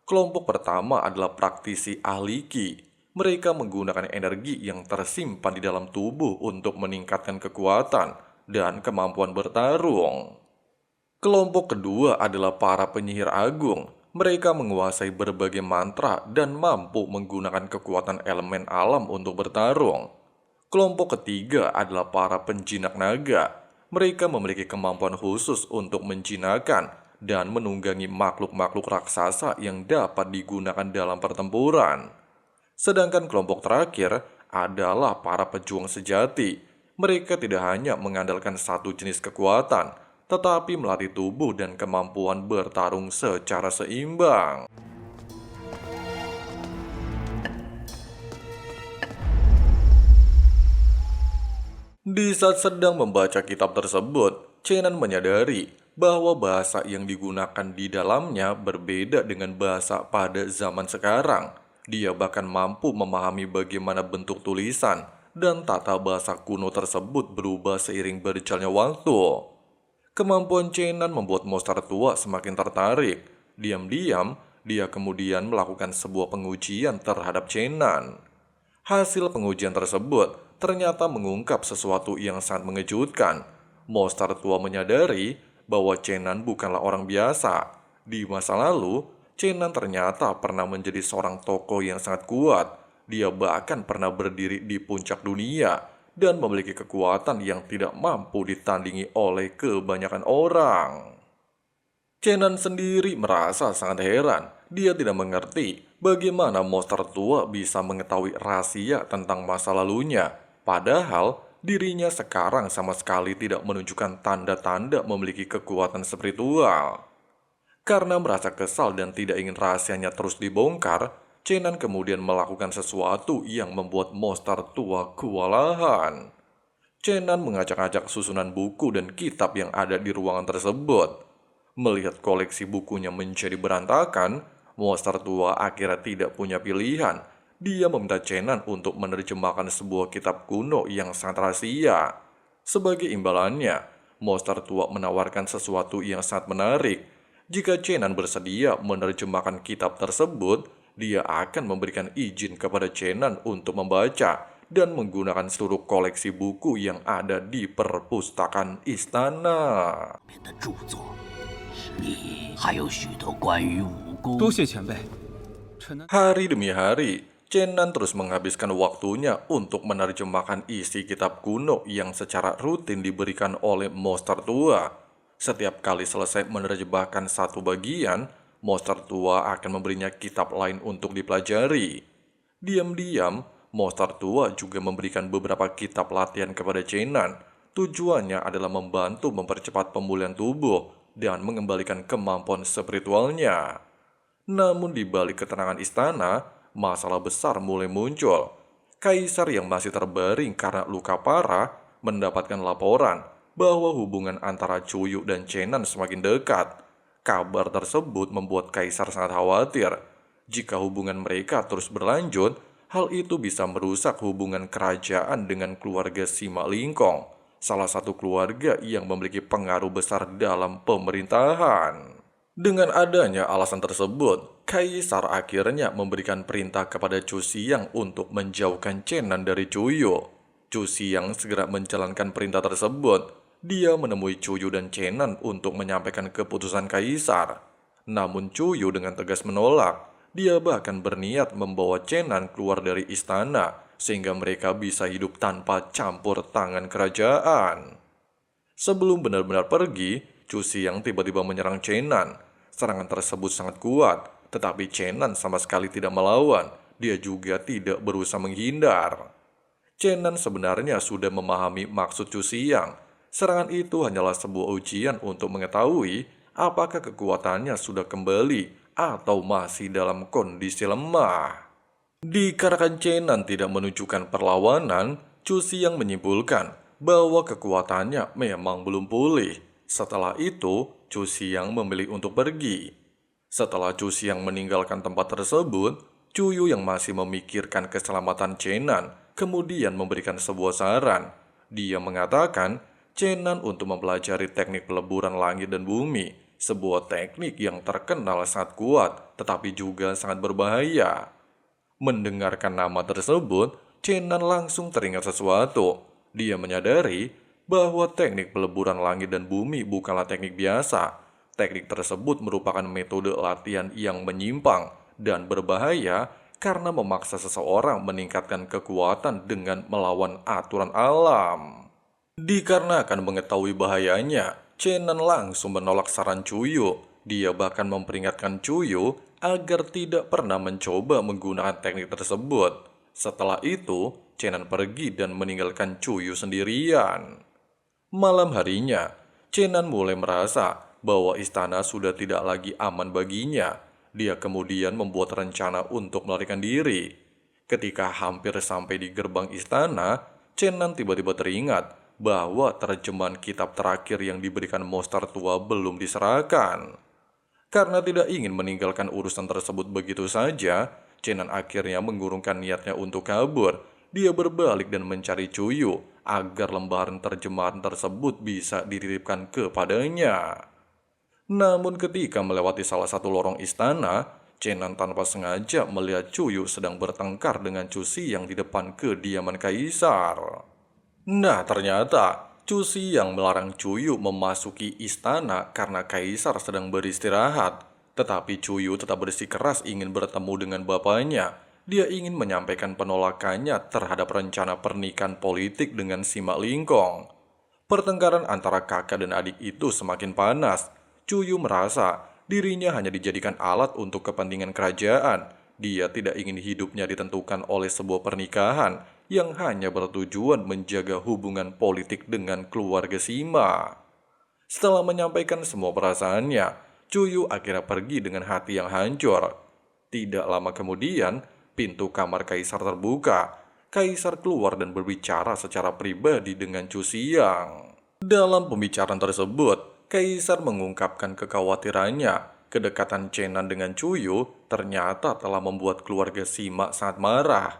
Kelompok pertama adalah praktisi ahli Qi. Mereka menggunakan energi yang tersimpan di dalam tubuh untuk meningkatkan kekuatan dan kemampuan bertarung. Kelompok kedua adalah para penyihir agung. Mereka menguasai berbagai mantra dan mampu menggunakan kekuatan elemen alam untuk bertarung. Kelompok ketiga adalah para penjinak naga. Mereka memiliki kemampuan khusus untuk menjinakkan dan menunggangi makhluk-makhluk raksasa yang dapat digunakan dalam pertempuran. Sedangkan kelompok terakhir adalah para pejuang sejati. Mereka tidak hanya mengandalkan satu jenis kekuatan, tetapi melatih tubuh dan kemampuan bertarung secara seimbang. Di saat sedang membaca kitab tersebut, Chenan menyadari bahwa bahasa yang digunakan di dalamnya berbeda dengan bahasa pada zaman sekarang. Dia bahkan mampu memahami bagaimana bentuk tulisan dan tata bahasa kuno tersebut berubah seiring berjalannya waktu. Kemampuan Chenan membuat monster tua semakin tertarik. Diam-diam, dia kemudian melakukan sebuah pengujian terhadap Chenan. Hasil pengujian tersebut ternyata mengungkap sesuatu yang sangat mengejutkan. Monster tua menyadari bahwa Chenan bukanlah orang biasa. Di masa lalu, Chenan ternyata pernah menjadi seorang tokoh yang sangat kuat. Dia bahkan pernah berdiri di puncak dunia dan memiliki kekuatan yang tidak mampu ditandingi oleh kebanyakan orang. Chenan sendiri merasa sangat heran. Dia tidak mengerti bagaimana monster tua bisa mengetahui rahasia tentang masa lalunya. Padahal dirinya sekarang sama sekali tidak menunjukkan tanda-tanda memiliki kekuatan spiritual. Karena merasa kesal dan tidak ingin rahasianya terus dibongkar, Chenan kemudian melakukan sesuatu yang membuat monster tua kewalahan. Chenan mengacak-acak susunan buku dan kitab yang ada di ruangan tersebut. Melihat koleksi bukunya menjadi berantakan, monster tua akhirnya tidak punya pilihan. Dia meminta Chenan untuk menerjemahkan sebuah kitab kuno yang sangat rahasia. Sebagai imbalannya, monster tua menawarkan sesuatu yang sangat menarik. Jika Chenan bersedia menerjemahkan kitab tersebut, dia akan memberikan izin kepada Chenan untuk membaca dan menggunakan seluruh koleksi buku yang ada di perpustakaan istana. 还有许多关于武功。多谢前辈。 Hari demi hari, Chenan terus menghabiskan waktunya untuk menerjemahkan isi kitab kuno yang secara rutin diberikan oleh monster tua. Setiap kali selesai menerjemahkan satu bagian, monster tua akan memberinya kitab lain untuk dipelajari. Diam-diam, monster tua juga memberikan beberapa kitab latihan kepada Chenan. Tujuannya adalah membantu mempercepat pemulihan tubuh dan mengembalikan kemampuan spiritualnya. Namun di balik ketenangan istana, masalah besar mulai muncul. Kaisar yang masih terbaring karena luka parah mendapatkan laporan bahwa hubungan antara Cuyu dan Chenan semakin dekat. Kabar tersebut membuat Kaisar sangat khawatir. Jika hubungan mereka terus berlanjut, hal itu bisa merusak hubungan kerajaan dengan keluarga Sima Lingkong, salah satu keluarga yang memiliki pengaruh besar dalam pemerintahan. Dengan adanya alasan tersebut, Kaisar akhirnya memberikan perintah kepada Chu Xiang untuk menjauhkan Chenan dari Cuyu. Chu Xiang segera menjalankan perintah tersebut. Dia menemui Cuyu dan Chenan untuk menyampaikan keputusan Kaisar. Namun Cuyu dengan tegas menolak. Dia bahkan berniat membawa Chenan keluar dari istana sehingga mereka bisa hidup tanpa campur tangan kerajaan. Sebelum benar-benar pergi, Chu Xiang tiba-tiba menyerang Chenan. Serangan tersebut sangat kuat, tetapi Chenan sama sekali tidak melawan. Dia juga tidak berusaha menghindar. Chenan sebenarnya sudah memahami maksud Chu Xiang. Serangan itu hanyalah sebuah ujian untuk mengetahui apakah kekuatannya sudah kembali atau masih dalam kondisi lemah. Dikarenakan Chenan tidak menunjukkan perlawanan, Chu Xiang menyimpulkan bahwa kekuatannya memang belum pulih. Setelah itu, Chu Xiang memilih untuk pergi. Setelah Chu Xiang meninggalkan tempat tersebut, Cuyu yang masih memikirkan keselamatan Chenan kemudian memberikan sebuah saran. Dia mengatakan Chenan untuk mempelajari teknik peleburan langit dan bumi, sebuah teknik yang terkenal sangat kuat tetapi juga sangat berbahaya. Mendengarkan nama tersebut, Chenan langsung teringat sesuatu. Dia menyadari bahwa teknik peleburan langit dan bumi bukanlah teknik biasa. Teknik tersebut merupakan metode latihan yang menyimpang dan berbahaya karena memaksa seseorang meningkatkan kekuatan dengan melawan aturan alam. Dikarenakan mengetahui bahayanya, Chenan langsung menolak saran Cuyu. Dia bahkan memperingatkan Cuyu agar tidak pernah mencoba menggunakan teknik tersebut. Setelah itu, Chenan pergi dan meninggalkan Cuyu sendirian. Malam harinya, Chenan mulai merasa bahwa istana sudah tidak lagi aman baginya. Dia kemudian membuat rencana untuk melarikan diri. Ketika hampir sampai di gerbang istana, Chenan tiba-tiba teringat bahwa terjemahan kitab terakhir yang diberikan monster tua belum diserahkan. Karena tidak ingin meninggalkan urusan tersebut begitu saja, Chenan akhirnya mengurungkan niatnya untuk kabur. Dia berbalik dan mencari Cuyu agar lembaran terjemahan tersebut bisa dititipkan kepadanya. Namun ketika melewati salah satu lorong istana, Chenan tanpa sengaja melihat Cuyu sedang bertengkar dengan Chu Xiang di depan kediaman Kaisar. Nah, ternyata Chu Xiang melarang Cuyu memasuki istana karena Kaisar sedang beristirahat. Tetapi Cuyu tetap bersikeras ingin bertemu dengan bapaknya. Dia ingin menyampaikan penolakannya terhadap rencana pernikahan politik dengan Sima Lingkong. Pertengkaran antara kakak dan adik itu semakin panas. Cuyu merasa dirinya hanya dijadikan alat untuk kepentingan kerajaan. Dia tidak ingin hidupnya ditentukan oleh sebuah pernikahan yang hanya bertujuan menjaga hubungan politik dengan keluarga Sima. Setelah menyampaikan semua perasaannya, Cuyu akhirnya pergi dengan hati yang hancur. Tidak lama kemudian, pintu kamar Kaisar terbuka. Kaisar keluar dan berbicara secara pribadi dengan Chu Xiang. Dalam pembicaraan tersebut, Kaisar mengungkapkan kekhawatirannya. Kedekatan Chenan dengan Cuyu ternyata telah membuat keluarga Sima sangat marah.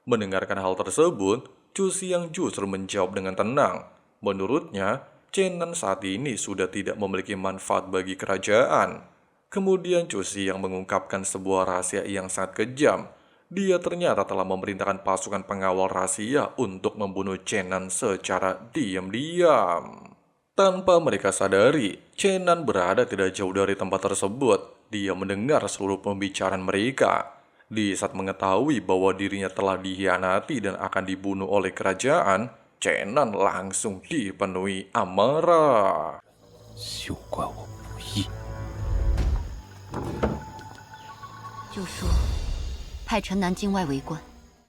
Mendengarkan hal tersebut, Chu Xiang justru menjawab dengan tenang. Menurutnya, Chenan saat ini sudah tidak memiliki manfaat bagi kerajaan. Kemudian Chu Xiang mengungkapkan sebuah rahasia yang sangat kejam. Dia ternyata telah memerintahkan pasukan pengawal rahasia untuk membunuh Chenan secara diam-diam. Tanpa mereka sadari, Chenan berada tidak jauh dari tempat tersebut. Dia mendengar seluruh pembicaraan mereka. Di saat mengetahui bahwa dirinya telah dikhianati dan akan dibunuh oleh kerajaan, Chenan langsung dipenuhi amarah. 休怪我不义。就说派陈南境外围观。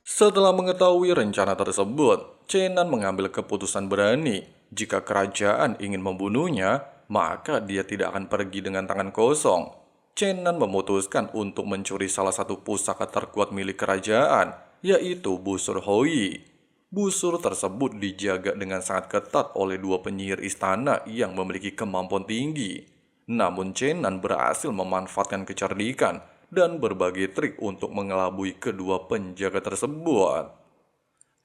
Setelah mengetahui rencana tersebut, Chenan mengambil keputusan berani. Jika kerajaan ingin membunuhnya, maka dia tidak akan pergi dengan tangan kosong. Chenan memutuskan untuk mencuri salah satu pusaka terkuat milik kerajaan, yaitu busur Hoi. Busur tersebut dijaga dengan sangat ketat oleh dua penyihir istana yang memiliki kemampuan tinggi. Namun Chenan berhasil memanfaatkan kecerdikan dan berbagai trik untuk mengelabui kedua penjaga tersebut.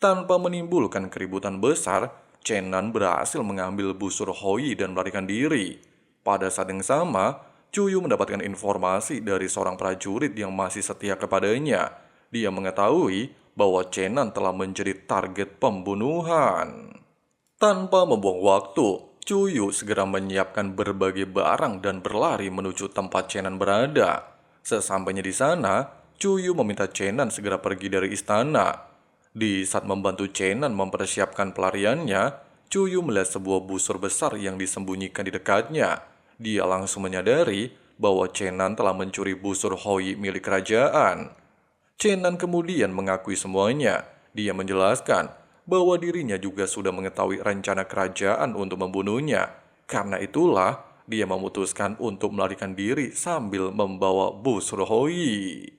Tanpa menimbulkan keributan besar, Chenan berhasil mengambil busur Hoi dan melarikan diri. Pada saat yang sama, Cuyu mendapatkan informasi dari seorang prajurit yang masih setia kepadanya. Dia mengetahui bahwa Chenan telah menjadi target pembunuhan. Tanpa membuang waktu, Cuyu segera menyiapkan berbagai barang dan berlari menuju tempat Chenan berada. Sesampainya di sana, Cuyu meminta Chenan segera pergi dari istana. Di saat membantu Chenan mempersiapkan pelariannya, Cuyu melihat sebuah busur besar yang disembunyikan di dekatnya. Dia langsung menyadari bahwa Chenan telah mencuri busur Hoi milik kerajaan. Chenan kemudian mengakui semuanya. Dia menjelaskan bahwa dirinya juga sudah mengetahui rencana kerajaan untuk membunuhnya. Karena itulah, dia memutuskan untuk melarikan diri sambil membawa busur Hoi.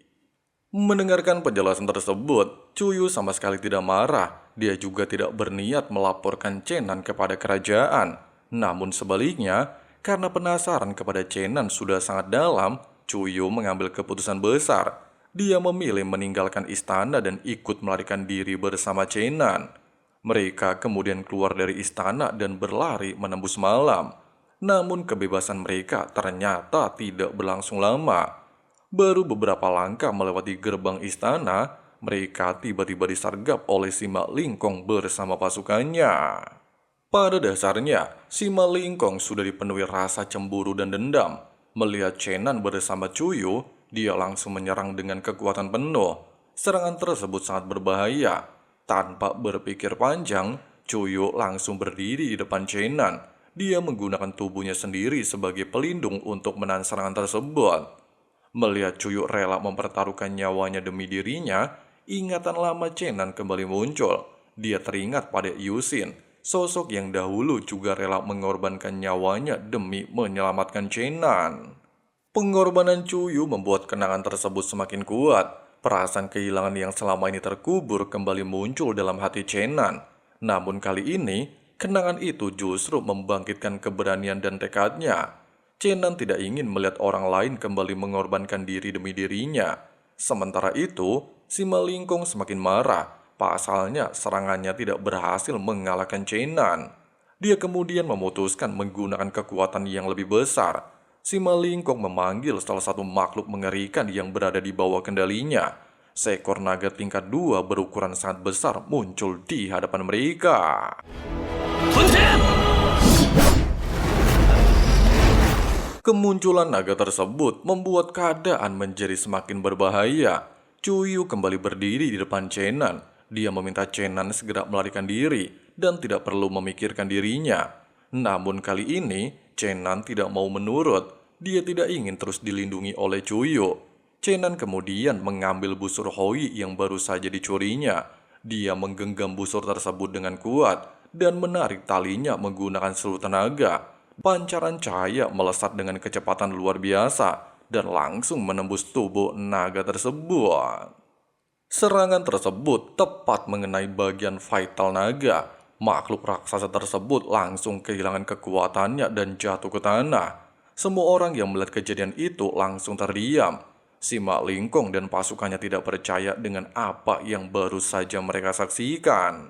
Mendengarkan penjelasan tersebut, Cuyu sama sekali tidak marah. Dia juga tidak berniat melaporkan Chenan kepada kerajaan. Namun sebaliknya, karena penasaran kepada Chenan sudah sangat dalam, Cuyu mengambil keputusan besar. Dia memilih meninggalkan istana dan ikut melarikan diri bersama Chenan. Mereka kemudian keluar dari istana dan berlari menembus malam. Namun kebebasan mereka ternyata tidak berlangsung lama. Baru beberapa langkah melewati gerbang istana, mereka tiba-tiba disergap oleh Sima Lingkong bersama pasukannya. Pada dasarnya, Sima Lingkong sudah dipenuhi rasa cemburu dan dendam. Melihat Chenan bersama Cuyu, dia langsung menyerang dengan kekuatan penuh. Serangan tersebut sangat berbahaya. Tanpa berpikir panjang, Cuyu langsung berdiri di depan Chenan. Dia menggunakan tubuhnya sendiri sebagai pelindung untuk menahan serangan tersebut. Melihat Cuyu rela mempertaruhkan nyawanya demi dirinya, ingatan lama Chenan kembali muncul. Dia teringat pada Yusin, sosok yang dahulu juga rela mengorbankan nyawanya demi menyelamatkan Chenan. Pengorbanan Cuyu membuat kenangan tersebut semakin kuat. Perasaan kehilangan yang selama ini terkubur kembali muncul dalam hati Chenan. Namun kali ini, kenangan itu justru membangkitkan keberanian dan tekadnya. Chenan tidak ingin melihat orang lain kembali mengorbankan diri demi dirinya. Sementara itu, Sima Lingkong semakin marah. Pasalnya, serangannya tidak berhasil mengalahkan Chenan. Dia kemudian memutuskan menggunakan kekuatan yang lebih besar. Sima Lingkong memanggil salah satu makhluk mengerikan yang berada di bawah kendalinya. Seekor naga tingkat 2 berukuran sangat besar muncul di hadapan mereka. Kemunculan naga tersebut membuat keadaan menjadi semakin berbahaya. Cuyu kembali berdiri di depan Chenan. Dia meminta Chenan segera melarikan diri dan tidak perlu memikirkan dirinya. Namun kali ini, Chenan tidak mau menurut. Dia tidak ingin terus dilindungi oleh Cuyu. Chenan kemudian mengambil busur Hoi yang baru saja dicurinya. Dia menggenggam busur tersebut dengan kuat dan menarik talinya menggunakan seluruh tenaga. Pancaran cahaya melesat dengan kecepatan luar biasa dan langsung menembus tubuh naga tersebut. Serangan tersebut tepat mengenai bagian vital naga. Makhluk raksasa tersebut langsung kehilangan kekuatannya dan jatuh ke tanah. Semua orang yang melihat kejadian itu langsung terdiam. Sima Lingkong dan pasukannya tidak percaya dengan apa yang baru saja mereka saksikan.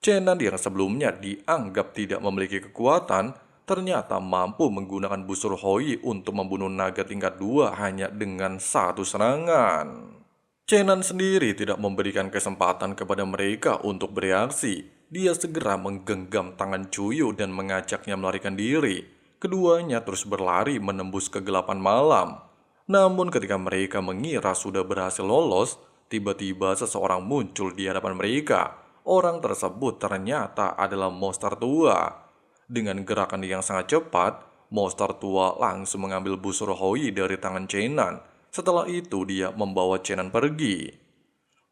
Chenan yang sebelumnya dianggap tidak memiliki kekuatan, ternyata mampu menggunakan busur Hoi untuk membunuh naga tingkat 2 hanya dengan satu serangan. Chenan sendiri tidak memberikan kesempatan kepada mereka untuk bereaksi. Dia segera menggenggam tangan Cuyu dan mengajaknya melarikan diri. Keduanya terus berlari menembus kegelapan malam. Namun ketika mereka mengira sudah berhasil lolos, tiba-tiba seseorang muncul di hadapan mereka. Orang tersebut ternyata adalah monster tua. Dengan gerakan yang sangat cepat, monster tua langsung mengambil busur Hoi dari tangan Chenan. Setelah itu dia membawa Chenan pergi.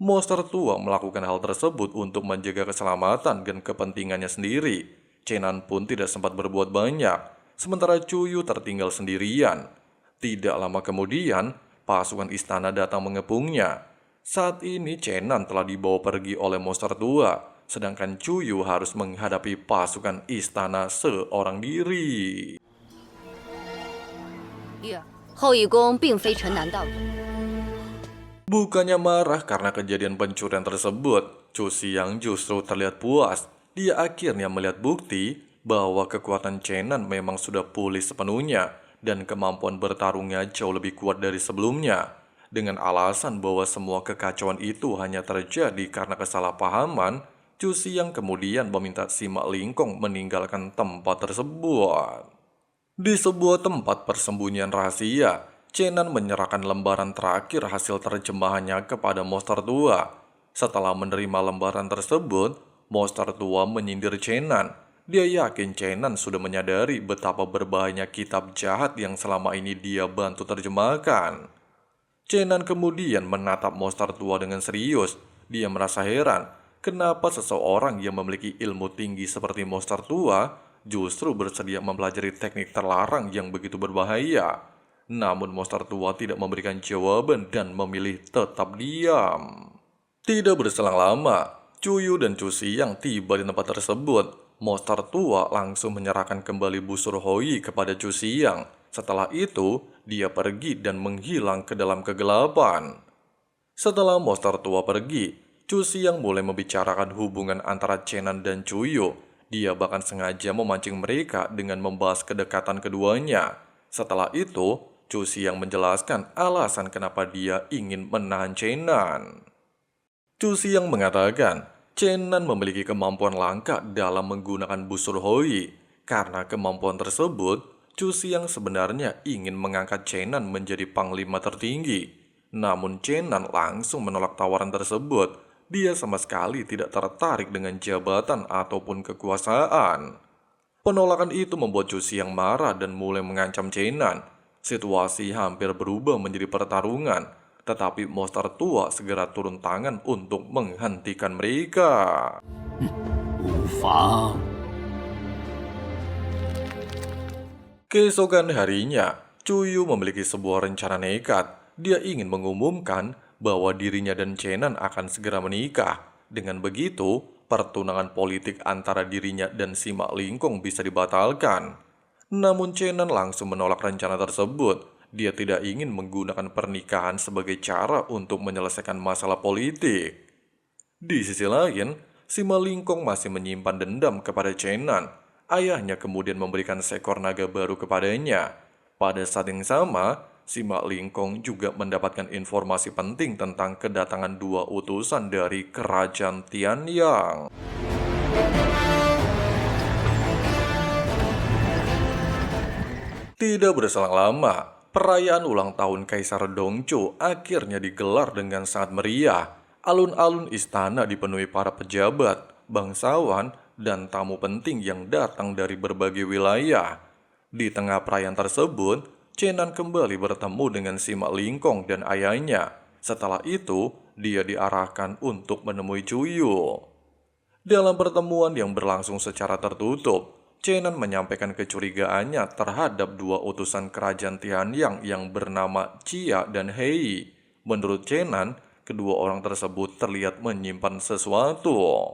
Monster tua melakukan hal tersebut untuk menjaga keselamatan dan kepentingannya sendiri. Chenan pun tidak sempat berbuat banyak, sementara Cuyu tertinggal sendirian. Tidak lama kemudian, pasukan istana datang mengepungnya. Saat ini Chenan telah dibawa pergi oleh monster tua, sedangkan Cuyu harus menghadapi pasukan istana seorang diri. 后羿宫并非城南道主， Bukannya marah karena kejadian pencurian tersebut, Chu Xiang justru terlihat puas. Dia akhirnya melihat bukti bahwa kekuatan Chenan memang sudah pulih sepenuhnya dan kemampuan bertarungnya jauh lebih kuat dari sebelumnya. Dengan alasan bahwa semua kekacauan itu hanya terjadi karena kesalahpahaman, Chu Xiang kemudian meminta Sima Lingkong meninggalkan tempat tersebut. Di sebuah tempat persembunyian rahasia, Chenan menyerahkan lembaran terakhir hasil terjemahannya kepada monster tua. Setelah menerima lembaran tersebut, monster tua menyindir Chenan. Dia yakin Chenan sudah menyadari betapa berbahayanya kitab jahat yang selama ini dia bantu terjemahkan. Chenan kemudian menatap monster tua dengan serius. Dia merasa heran, kenapa seseorang yang memiliki ilmu tinggi seperti monster tua justru bersedia mempelajari teknik terlarang yang begitu berbahaya. Namun monster tua tidak memberikan jawaban dan memilih tetap diam. Tidak berselang lama, Cuyu dan Chu Xiang tiba di tempat tersebut. Monster tua langsung menyerahkan kembali busur Hoi kepada Chu Xiang. Setelah itu, dia pergi dan menghilang ke dalam kegelapan. Setelah monster tua pergi, Chu Xiang mulai membicarakan hubungan antara Chenan dan Cuyu. Dia bahkan sengaja memancing mereka dengan membahas kedekatan keduanya. Setelah itu, Chu Xiang menjelaskan alasan kenapa dia ingin menahan Chenan. Chu Xiang mengatakan, Chenan memiliki kemampuan langka dalam menggunakan busur Hoi. Karena kemampuan tersebut, Chu Xiang sebenarnya ingin mengangkat Chenan menjadi panglima tertinggi. Namun Chenan langsung menolak tawaran tersebut. Dia sama sekali tidak tertarik dengan jabatan ataupun kekuasaan. Penolakan itu membuat Chu Xiang marah dan mulai mengancam Chenan. Situasi hampir berubah menjadi pertarungan, tetapi monster tua segera turun tangan untuk menghentikan mereka. 无妨。 Keesokan harinya, Cuyu memiliki sebuah rencana nekat. Dia ingin mengumumkan bahwa dirinya dan Chenan akan segera menikah. Dengan begitu, pertunangan politik antara dirinya dan Sima Lingkong bisa dibatalkan. Namun Chenan langsung menolak rencana tersebut. Dia tidak ingin menggunakan pernikahan sebagai cara untuk menyelesaikan masalah politik. Di sisi lain, Sima Lingkong masih menyimpan dendam kepada Chenan. Ayahnya kemudian memberikan seekor naga baru kepadanya. Pada saat yang sama, Sima Lingkong juga mendapatkan informasi penting tentang kedatangan dua utusan dari kerajaan Tianyang. Tidak berselang lama, perayaan ulang tahun Kaisar Dongzhou akhirnya digelar dengan sangat meriah. Alun-alun istana dipenuhi para pejabat, bangsawan, dan tamu penting yang datang dari berbagai wilayah. Di tengah perayaan tersebut, Chenan kembali bertemu dengan Sima Lingkong dan ayahnya. Setelah itu, dia diarahkan untuk menemui Cuyu. Dalam pertemuan yang berlangsung secara tertutup, Chenan menyampaikan kecurigaannya terhadap dua utusan kerajaan Tianyang yang bernama Chia dan Hei. Menurut Chenan, kedua orang tersebut terlihat menyimpan sesuatu.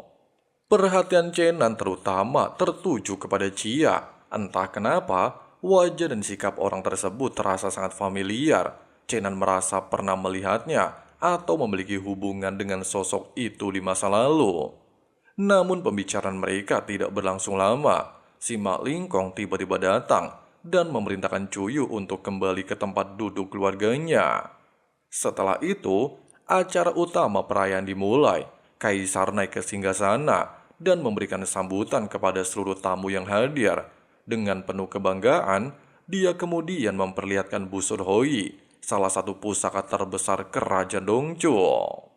Perhatian Chenan terutama tertuju kepada Chia. Entah kenapa, wajah dan sikap orang tersebut terasa sangat familiar. Chenan merasa pernah melihatnya atau memiliki hubungan dengan sosok itu di masa lalu. Namun pembicaraan mereka tidak berlangsung lama. Sima Lingkong tiba-tiba datang dan memerintahkan Cuyu untuk kembali ke tempat duduk keluarganya. Setelah itu, acara utama perayaan dimulai. Kaisar naik ke singgasana dan memberikan sambutan kepada seluruh tamu yang hadir. Dengan penuh kebanggaan, dia kemudian memperlihatkan busur Hoi. salah satu pusaka terbesar kerajaan Dongchuo.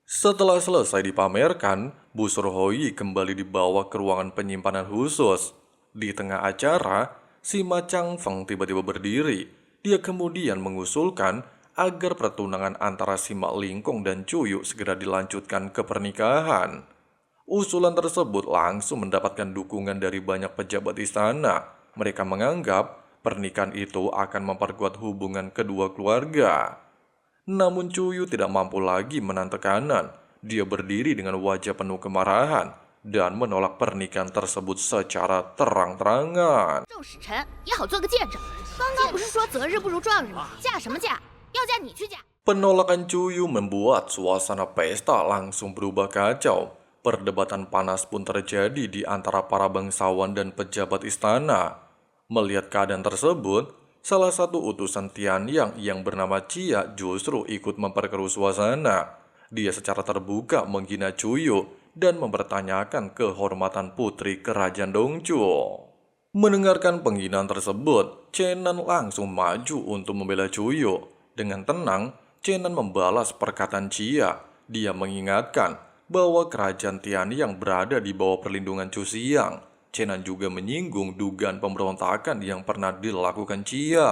Setelah selesai dipamerkan, Bu Surhoyi kembali dibawa ke ruangan penyimpanan khusus. Di tengah acara, Sima Changfeng tiba-tiba berdiri. Dia kemudian mengusulkan agar pertunangan antara Sima Lingkong dan Cuyu segera dilanjutkan ke pernikahan. Usulan tersebut langsung mendapatkan dukungan dari banyak pejabat istana. Mereka menganggap pernikahan itu akan memperkuat hubungan kedua keluarga. Namun Cuyu tidak mampu lagi menahan tekanan. Dia berdiri dengan wajah penuh kemarahan dan menolak pernikahan tersebut secara terang-terangan. Penolakan Cuyu membuat suasana pesta langsung berubah kacau. Perdebatan panas pun terjadi di antara para bangsawan dan pejabat istana. Melihat keadaan tersebut, salah satu utusan Tianyang yang bernama Chia justru ikut memperkeruh suasana. Dia secara terbuka menghina Cuyu dan mempertanyakan kehormatan putri kerajaan Dongchuo. Mendengarkan penghinaan tersebut, Chenan langsung maju untuk membela Cuyu. Dengan tenang, Chenan membalas perkataan Chia. Dia mengingatkan bahwa kerajaan Tianyang berada di bawah perlindungan Chu Xiang. Chenan juga menyinggung dugaan pemberontakan yang pernah dilakukan Chia.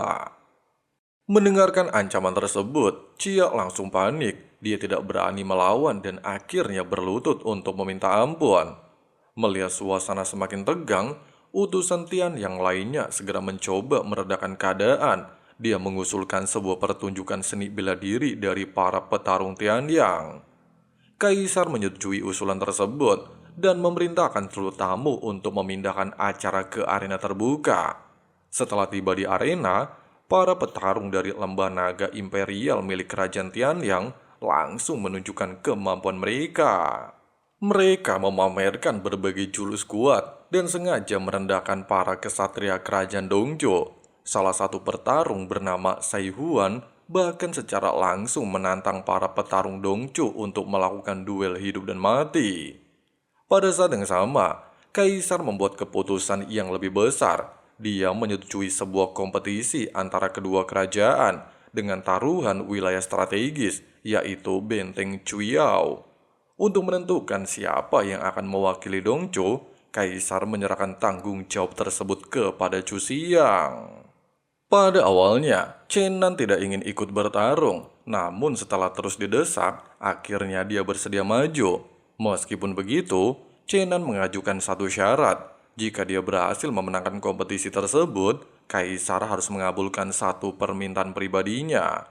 Mendengarkan ancaman tersebut, Chia langsung panik. Dia tidak berani melawan dan akhirnya berlutut untuk meminta ampun. Melihat suasana semakin tegang, utusan Tian yang lainnya segera mencoba meredakan keadaan. Dia mengusulkan sebuah pertunjukan seni bela diri dari para petarung Tianyang. Kaisar menyetujui usulan tersebut dan memerintahkan seluruh tamu untuk memindahkan acara ke arena terbuka. Setelah tiba di arena, para petarung dari lembah naga imperial milik kerajaan Tianyang langsung menunjukkan kemampuan mereka. Mereka memamerkan berbagai jurus kuat dan sengaja merendahkan para kesatria kerajaan Dongchuo. Salah satu petarung bernama Sai Huan bahkan secara langsung menantang para petarung Dongchuo untuk melakukan duel hidup dan mati. Pada saat yang sama, Kaisar membuat keputusan yang lebih besar. Dia menyetujui sebuah kompetisi antara kedua kerajaan dengan taruhan wilayah strategis, yaitu Benteng Chuyao. Untuk menentukan siapa yang akan mewakili Dongchuo, Kaisar menyerahkan tanggung jawab tersebut kepada Chu Xiang. Pada awalnya, Chenan tidak ingin ikut bertarung, namun setelah terus didesak, akhirnya dia bersedia maju. Meskipun begitu, Chenan mengajukan satu syarat. Jika dia berhasil memenangkan kompetisi tersebut, Kaisar harus mengabulkan satu permintaan pribadinya.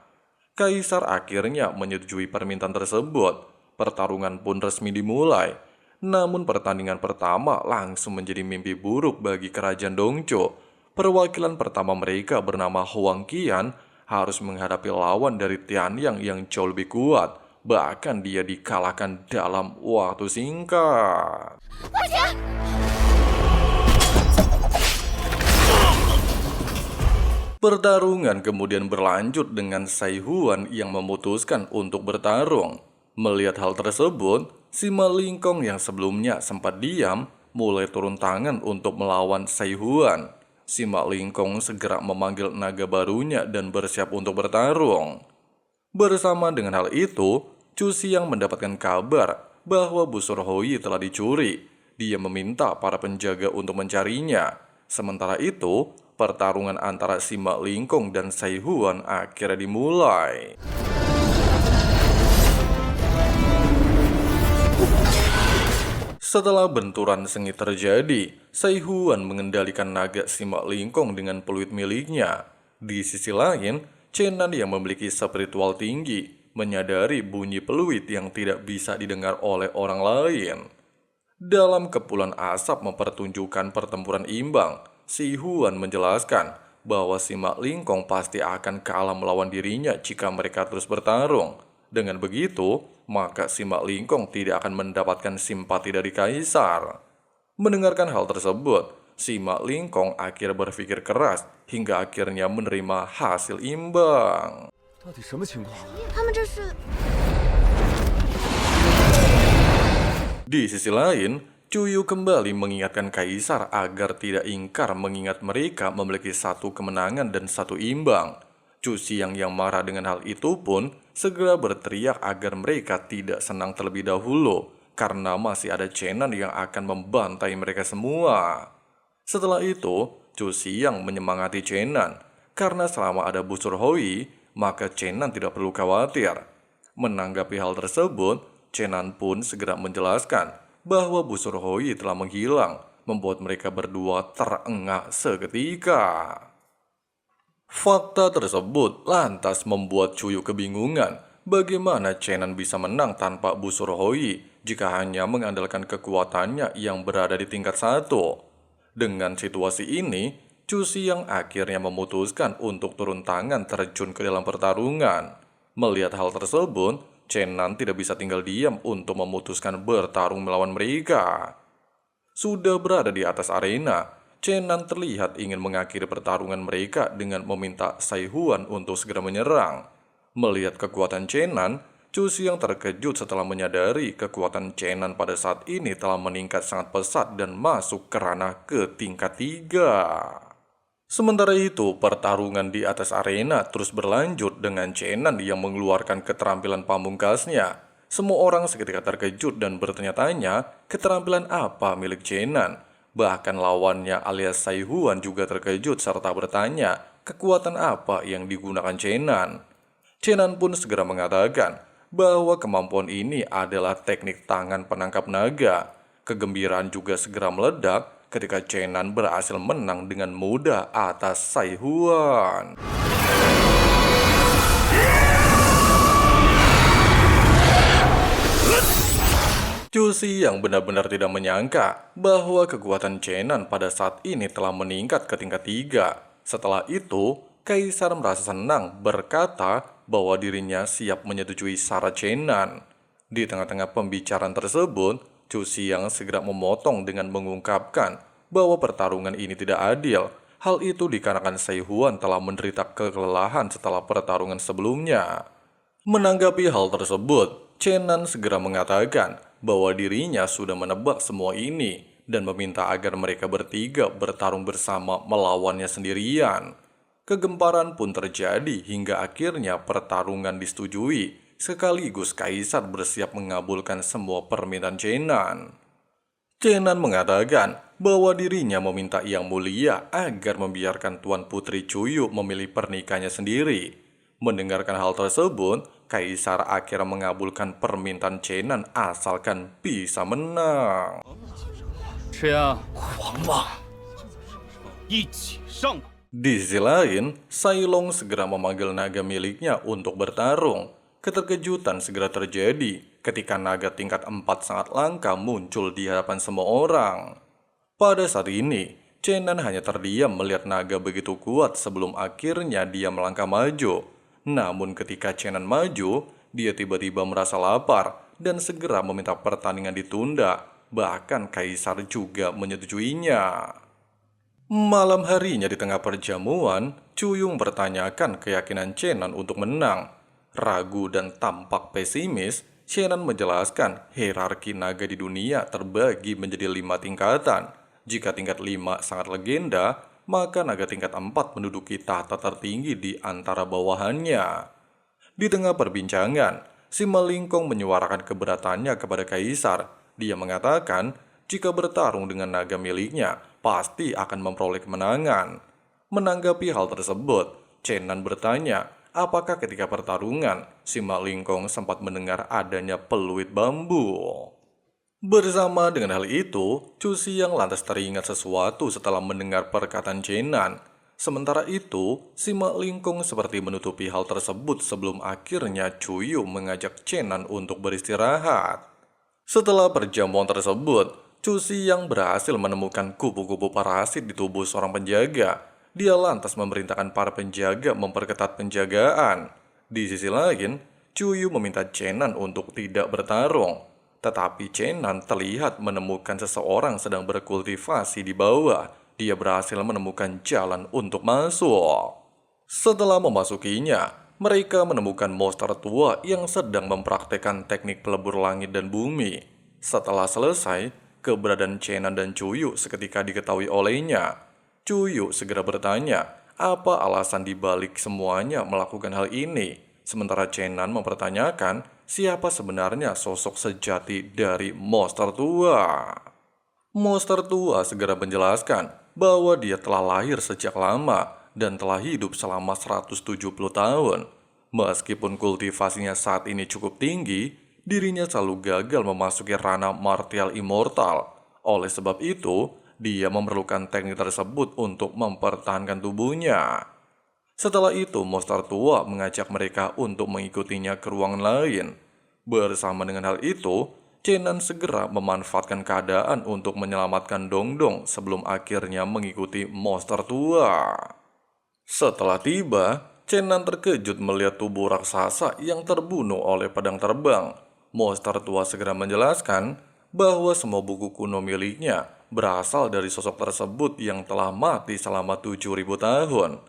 Kaisar akhirnya menyetujui permintaan tersebut. Pertarungan pun resmi dimulai. Namun pertandingan pertama langsung menjadi mimpi buruk bagi kerajaan Dongchuo. Perwakilan pertama mereka bernama Huang Qian harus menghadapi lawan dari Tianyang yang jauh lebih kuat. Bahkan dia dikalahkan dalam waktu singkat. Pertarungan kemudian berlanjut dengan Sai Huan yang memutuskan untuk bertarung. Melihat hal tersebut, Sima Lingkong yang sebelumnya sempat diam mulai turun tangan untuk melawan Sai Huan. Sima Lingkong segera memanggil naga barunya dan bersiap untuk bertarung. Bersama dengan hal itu, Chu Xiang mendapatkan kabar bahwa Bu Surhoyi telah dicuri. Dia meminta para penjaga untuk mencarinya. Sementara itu, pertarungan antara Sima Lingkong dan Sai Huan akhirnya dimulai. Setelah benturan sengit terjadi, Sai Huan mengendalikan naga Sima Lingkong dengan peluit miliknya. Di sisi lain, Chenan yang memiliki spiritual tinggi menyadari bunyi peluit yang tidak bisa didengar oleh orang lain. Dalam kepulan asap mempertunjukkan pertempuran imbang, Si Huan menjelaskan bahwa Sima Lingkong pasti akan kalah melawan dirinya jika mereka terus bertarung. Dengan begitu, maka Sima Lingkong tidak akan mendapatkan simpati dari Kaisar. Mendengarkan hal tersebut, Sima Lingkong akhirnya berpikir keras hingga akhirnya menerima hasil imbang. Di sisi lain, Cuyu kembali mengingatkan Kaisar agar tidak ingkar mengingat mereka memiliki satu kemenangan dan satu imbang. Chu Xiang yang marah dengan hal itu pun segera berteriak agar mereka tidak senang terlebih dahulu karena masih ada Chenan yang akan membantai mereka semua. Setelah itu, Chu Xiang menyemangati Chenan karena selama ada busur Hoi, maka Chenan tidak perlu khawatir. Menanggapi hal tersebut, Chenan pun segera menjelaskan bahwa busur Hoi telah menghilang, membuat mereka berdua terengah seketika. Fakta tersebut lantas membuat Cuyu kebingungan bagaimana Chenan bisa menang tanpa busur Hoi jika hanya mengandalkan kekuatannya yang berada di tingkat 1. Dengan situasi ini, Chu Xiang akhirnya memutuskan untuk turun tangan terjun ke dalam pertarungan. Melihat hal tersebut, Chenan tidak bisa tinggal diam untuk memutuskan bertarung melawan mereka. Sudah berada di atas arena, Chenan terlihat ingin mengakhiri pertarungan mereka dengan meminta Sai Huan untuk segera menyerang. Melihat kekuatan Chenan, Chu Xiang terkejut setelah menyadari kekuatan Chenan pada saat ini telah meningkat sangat pesat dan masuk ke ranah ke tingkat 3. Sementara itu, pertarungan di atas arena terus berlanjut dengan Chenan yang mengeluarkan keterampilan pamungkasnya. Semua orang seketika terkejut dan bertanya-tanya keterampilan apa milik Chenan. Bahkan lawannya alias Sai Huan juga terkejut serta bertanya kekuatan apa yang digunakan Chenan. Chenan pun segera mengatakan bahwa kemampuan ini adalah teknik tangan penangkap naga. Kegembiraan juga segera meledak ketika Chenan berhasil menang dengan mudah atas Sai Huan. Chu Xiang benar-benar tidak menyangka bahwa kekuatan Chenan pada saat ini telah meningkat ke tingkat 3. Setelah itu, Kaisar merasa senang berkata bahwa dirinya siap menyetujui syarat Chenan. Di tengah-tengah pembicaraan tersebut, Chu Xiang segera memotong dengan mengungkapkan bahwa pertarungan ini tidak adil. Hal itu dikarenakan Sai Huan telah menderita kelelahan setelah pertarungan sebelumnya. Menanggapi hal tersebut, Chenan segera mengatakan bahwa dirinya sudah menebak semua ini dan meminta agar mereka bertiga bertarung bersama melawannya sendirian. Kegemparan pun terjadi hingga akhirnya pertarungan disetujui, sekaligus Kaisar bersiap mengabulkan semua permintaan Chenan. Chenan mengatakan bahwa dirinya meminta Yang Mulia agar membiarkan Tuan Putri Cuyu memilih pernikahannya sendiri. Mendengarkan hal tersebut, Kaisar akhirnya mengabulkan permintaan Chenan asalkan bisa menang. Di sisi lain, Sai Long segera memanggil naga miliknya untuk bertarung. Keterkejutan segera terjadi ketika naga tingkat 4 sangat langka muncul di hadapan semua orang. Pada saat ini, Chenan hanya terdiam melihat naga begitu kuat sebelum akhirnya dia melangkah maju. Namun ketika Chenan maju, dia tiba-tiba merasa lapar dan segera meminta pertandingan ditunda. Bahkan Kaisar juga menyetujuinya. Malam harinya di tengah perjamuan, Cuyung bertanyakan keyakinan Chenan untuk menang. Ragu dan tampak pesimis, Chenan menjelaskan hierarki naga di dunia terbagi menjadi 5 tingkatan. Jika tingkat 5 sangat legenda, maka naga tingkat 4 menduduki tahta tertinggi di antara bawahannya. Di tengah perbincangan, Sima Lingkong menyuarakan keberatannya kepada Kaisar. Dia mengatakan jika bertarung dengan naga miliknya, pasti akan memperoleh kemenangan. Menanggapi hal tersebut, Chenan bertanya apakah ketika pertarungan, Sima Lingkong sempat mendengar adanya peluit bambu. Bersama dengan hal itu, Chu Xiang lantas teringat sesuatu setelah mendengar perkataan Chenan. Sementara itu, Sima Lingkong seperti menutupi hal tersebut sebelum akhirnya Cuyu mengajak Chenan untuk beristirahat. Setelah perjamuan tersebut, Chu Xiang berhasil menemukan kupu-kupu parasit di tubuh seorang penjaga. Dia lantas memerintahkan para penjaga memperketat penjagaan. Di sisi lain, Cuyu meminta Chenan untuk tidak bertarung. Tetapi Chenan terlihat menemukan seseorang sedang berkultivasi di bawah. Dia berhasil menemukan jalan untuk masuk. Setelah memasukinya, mereka menemukan monster tua yang sedang mempraktekkan teknik pelebur langit dan bumi. Setelah selesai, keberadaan Chenan dan Cuyu seketika diketahui olehnya. Cuyu segera bertanya apa alasan dibalik semuanya melakukan hal ini, sementara Chenan mempertanyakan siapa sebenarnya sosok sejati dari monster tua. Monster tua segera menjelaskan bahwa dia telah lahir sejak lama dan telah hidup selama 170 tahun. Meskipun kultivasinya saat ini cukup tinggi, dirinya selalu gagal memasuki ranah martial immortal. Oleh sebab itu, dia memerlukan teknik tersebut untuk mempertahankan tubuhnya. Setelah itu, monster tua mengajak mereka untuk mengikutinya ke ruangan lain. Bersama dengan hal itu, Chenan segera memanfaatkan keadaan untuk menyelamatkan Dongdong sebelum akhirnya mengikuti monster tua. Setelah tiba, Chenan terkejut melihat tubuh raksasa yang terbunuh oleh pedang terbang. Monster tua segera menjelaskan bahwa semua buku kuno miliknya berasal dari sosok tersebut yang telah mati selama 7.000 tahun.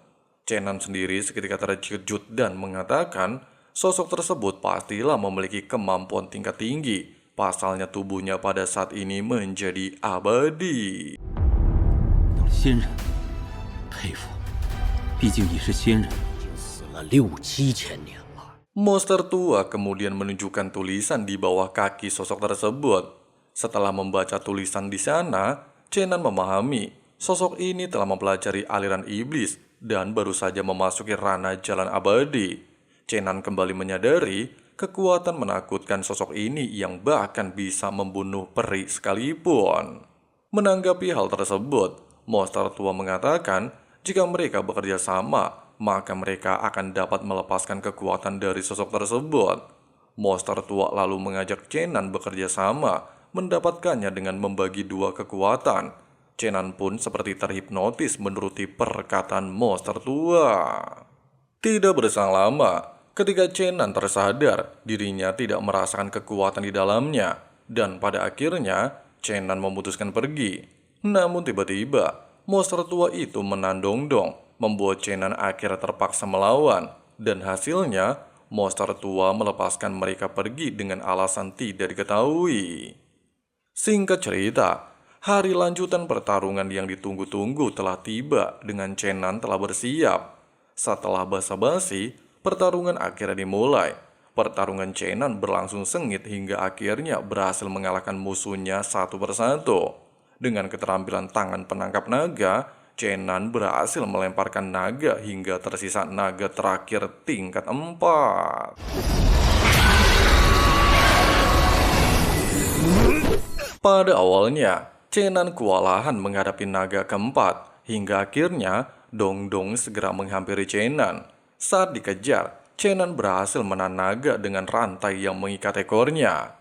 Chenan sendiri seketika terkejut dan mengatakan sosok tersebut pastilah memiliki kemampuan tingkat tinggi. Pasalnya tubuhnya pada saat ini menjadi abadi. 到了仙人，佩服，毕竟你是仙人，已经死了6、7千年了。 Monster tua kemudian menunjukkan tulisan di bawah kaki sosok tersebut. Setelah membaca tulisan di sana, Chenan memahami sosok ini telah mempelajari aliran iblis dan baru saja memasuki ranah jalan abadi. Chenan kembali menyadari kekuatan menakutkan sosok ini yang bahkan bisa membunuh peri sekalipun. Menanggapi hal tersebut, monster tua mengatakan jika mereka bekerja sama, maka mereka akan dapat melepaskan kekuatan dari sosok tersebut. Monster tua lalu mengajak Chenan bekerja sama, mendapatkannya dengan membagi dua kekuatan. Chenan pun seperti terhipnotis menuruti perkataan monster tua. Tidak berselang lama, ketika Chenan tersadar, dirinya tidak merasakan kekuatan di dalamnya, dan pada akhirnya Chenan memutuskan pergi. Namun tiba-tiba, monster tua itu menandong dong, membuat Chenan akhirnya terpaksa melawan, dan hasilnya monster tua melepaskan mereka pergi dengan alasan tidak diketahui. Singkat cerita, hari lanjutan pertarungan yang ditunggu-tunggu telah tiba dengan Chenan telah bersiap. Setelah basa-basi, pertarungan akhirnya dimulai. Pertarungan Chenan berlangsung sengit hingga akhirnya berhasil mengalahkan musuhnya satu persatu. Dengan keterampilan tangan penangkap naga, Chenan berhasil melemparkan naga hingga tersisa naga terakhir tingkat 4. Pada awalnya, Chenan kewalahan menghadapi naga keempat, hingga akhirnya Dongdong segera menghampiri Chenan. Saat dikejar, Chenan berhasil menahan naga dengan rantai yang mengikat ekornya.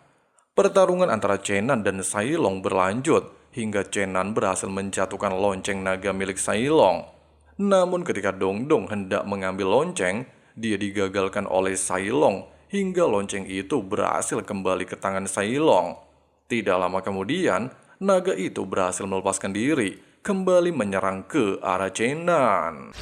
Pertarungan antara Chenan dan Sailong berlanjut hingga Chenan berhasil menjatuhkan lonceng naga milik Sailong. Namun ketika Dongdong hendak mengambil lonceng, dia digagalkan oleh Sailong hingga lonceng itu berhasil kembali ke tangan Sailong. Tidak lama kemudian, naga itu berhasil melepaskan diri, kembali menyerang ke arah Chenan.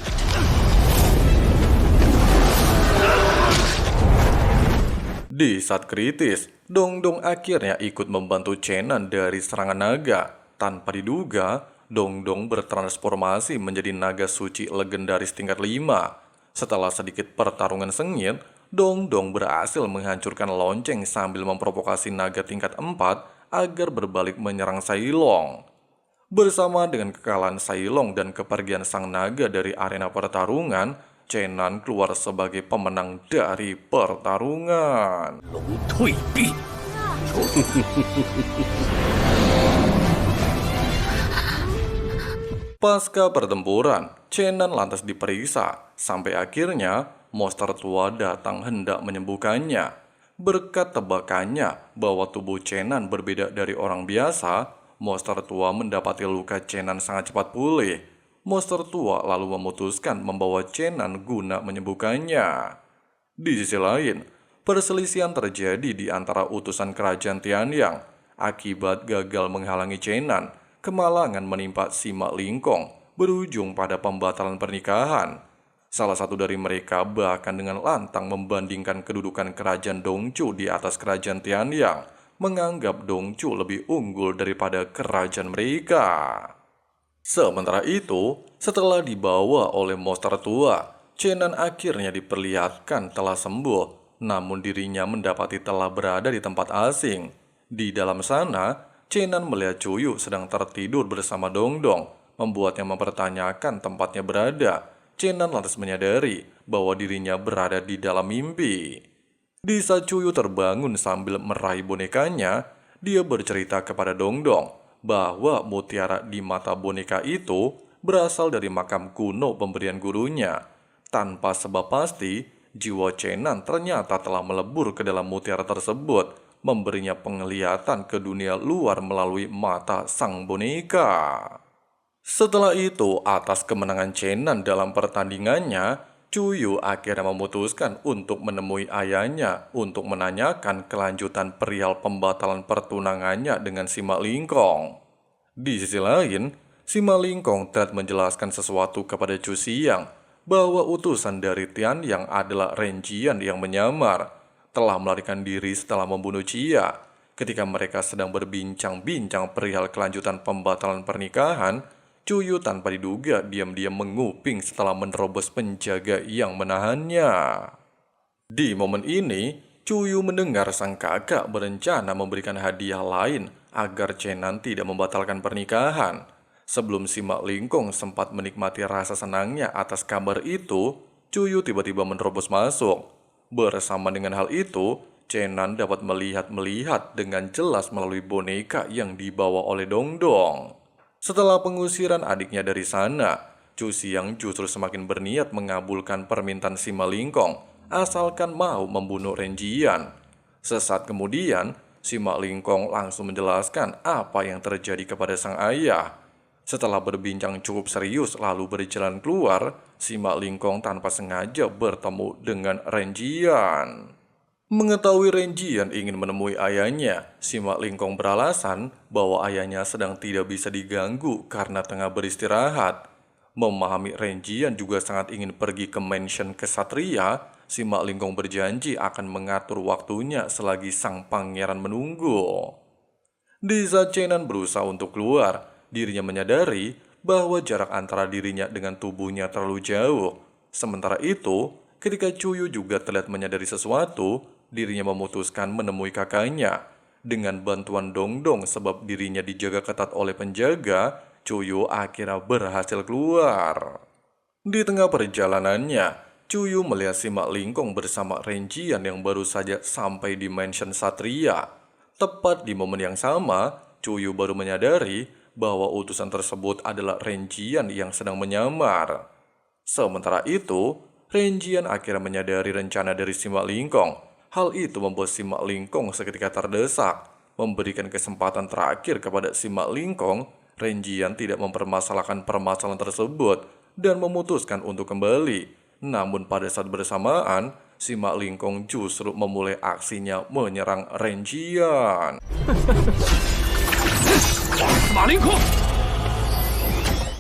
Di saat kritis, Dongdong akhirnya ikut membantu Chenan dari serangan naga. Tanpa diduga, Dongdong bertransformasi menjadi naga suci legendaris tingkat 5. Setelah sedikit pertarungan sengit, Dongdong berhasil menghancurkan lonceng sambil memprovokasi naga tingkat 4 agar berbalik menyerang Sailong. Bersama dengan kekalahan Sailong dan kepergian sang naga dari arena pertarungan, Chenan keluar sebagai pemenang dari pertarungan. Pasca pertempuran, Chenan lantas diperiksa, sampai akhirnya monster tua datang hendak menyembuhkannya. Berkat tebakannya bahwa tubuh Chenan berbeda dari orang biasa, monster tua mendapati luka Chenan sangat cepat pulih. Monster tua lalu memutuskan membawa Chenan guna menyembuhkannya. Di sisi lain, perselisihan terjadi di antara utusan kerajaan Tianyang. Akibat gagal menghalangi Chenan, kemalangan menimpa Sima Lingkong, berujung pada pembatalan pernikahan. Salah satu dari mereka bahkan dengan lantang membandingkan kedudukan kerajaan Dongchu di atas kerajaan Tianyang, menganggap Dongchu lebih unggul daripada kerajaan mereka. Sementara itu, setelah dibawa oleh monster tua, Chenan akhirnya diperlihatkan telah sembuh, namun dirinya mendapati telah berada di tempat asing. Di dalam sana, Chenan melihat Cuyu sedang tertidur bersama Dongdong, membuatnya mempertanyakan tempatnya berada. Chenan lantas menyadari bahwa dirinya berada di dalam mimpi. Di saat Cuyu terbangun sambil meraih bonekanya, dia bercerita kepada Dongdong bahwa mutiara di mata boneka itu berasal dari makam kuno pemberian gurunya. Tanpa sebab pasti, jiwa Chenan ternyata telah melebur ke dalam mutiara tersebut, memberinya penglihatan ke dunia luar melalui mata sang boneka. Setelah itu, atas kemenangan Chenan dalam pertandingannya, Cuyu akhirnya memutuskan untuk menemui ayahnya untuk menanyakan kelanjutan perihal pembatalan pertunangannya dengan si Mak Lingkong. Di sisi lain, si Mak Lingkong telah menjelaskan sesuatu kepada Chu Xiang bahwa utusan dari Tian yang adalah Renjian yang menyamar telah melarikan diri setelah membunuh Chia. Ketika mereka sedang berbincang-bincang perihal kelanjutan pembatalan pernikahan, Cuyu tanpa diduga diam-diam menguping setelah menerobos penjaga yang menahannya. Di momen ini, Cuyu mendengar sang kakak berencana memberikan hadiah lain agar Chenan tidak membatalkan pernikahan. Sebelum si Mak Lingkong sempat menikmati rasa senangnya atas kabar itu, Cuyu tiba-tiba menerobos masuk. Bersama dengan hal itu, Chenan dapat melihat dengan jelas melalui boneka yang dibawa oleh Dongdong. Setelah pengusiran adiknya dari sana, Chu Xiang justru semakin berniat mengabulkan permintaan si Mak Lingkong asalkan mau membunuh Renjian. Sesaat kemudian, si Mak Lingkong langsung menjelaskan apa yang terjadi kepada sang ayah. Setelah berbincang cukup serius lalu berjalan keluar, si Mak Lingkong tanpa sengaja bertemu dengan Renjian. Mengetahui Renjian ingin menemui ayahnya, si Mak Lingkong beralasan bahwa ayahnya sedang tidak bisa diganggu karena tengah beristirahat. Memahami Renjian juga sangat ingin pergi ke mansion kesatria, si Mak Lingkong berjanji akan mengatur waktunya selagi sang pangeran menunggu. Di saat Chenan berusaha untuk keluar, dirinya menyadari bahwa jarak antara dirinya dengan tubuhnya terlalu jauh. Sementara itu, ketika Cuyu juga terlihat menyadari sesuatu, dirinya memutuskan menemui kakaknya. Dengan bantuan Dongdong sebab dirinya dijaga ketat oleh penjaga, Cuyu akhirnya berhasil keluar. Di tengah perjalanannya, Cuyu melihat si Mak Lingkong bersama Renjian yang baru saja sampai di mansion Satria. Tepat di momen yang sama, Cuyu baru menyadari bahwa utusan tersebut adalah Renjian yang sedang menyamar. Sementara itu, Renjian akhirnya menyadari rencana dari si Mak Lingkong. Hal itu membuat si Mak Lingkong seketika terdesak. Memberikan kesempatan terakhir kepada si Mak Lingkong, Renjian tidak mempermasalahkan permasalahan tersebut dan memutuskan untuk kembali. Namun pada saat bersamaan, si Mak Lingkong justru memulai aksinya menyerang Renjian. Mak Lingkong!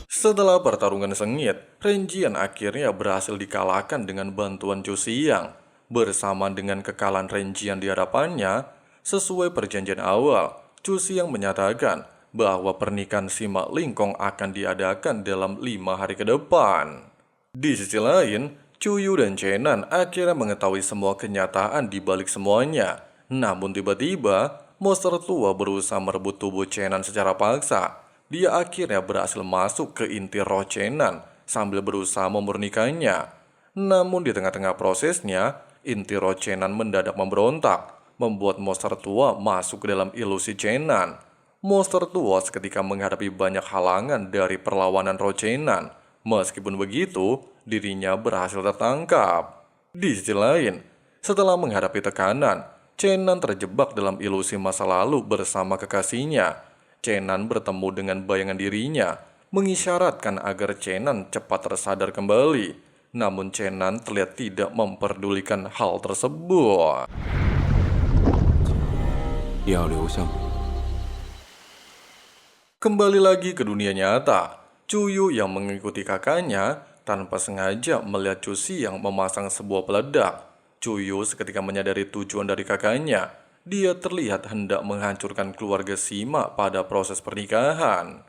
Setelah pertarungan sengit, Renjian akhirnya berhasil dikalahkan dengan bantuan Chu Xiang. Bersamaan dengan kekalahan Renjian di hadapannya, sesuai perjanjian awal, Chu Xiang menyatakan bahwa pernikahan si Mak Lingkong akan diadakan dalam 5 hari ke depan. Di sisi lain, Cuyu dan Chenan akhirnya mengetahui semua kenyataan di balik semuanya. Namun tiba-tiba, monster tua berusaha merebut tubuh Chenan secara paksa. Dia akhirnya berhasil masuk ke inti roh Chenan sambil berusaha memurnikannya. Namun di tengah-tengah prosesnya, inti roh Chenan mendadak memberontak, membuat monster tua masuk ke dalam ilusi Chenan. Monster tua seketika menghadapi banyak halangan dari perlawanan roh Chenan. Meskipun begitu, dirinya berhasil tertangkap. Di sisi lain, setelah menghadapi tekanan, Chenan terjebak dalam ilusi masa lalu bersama kekasihnya. Chenan bertemu dengan bayangan dirinya, mengisyaratkan agar Chenan cepat tersadar kembali. Namun Chenan terlihat tidak memperdulikan hal tersebut. Kembali lagi ke dunia nyata, Cuyu yang mengikuti kakaknya tanpa sengaja melihat Chu Xiang memasang sebuah peledak. Cuyu seketika menyadari tujuan dari kakaknya. Dia terlihat hendak menghancurkan keluarga Sima pada proses pernikahan.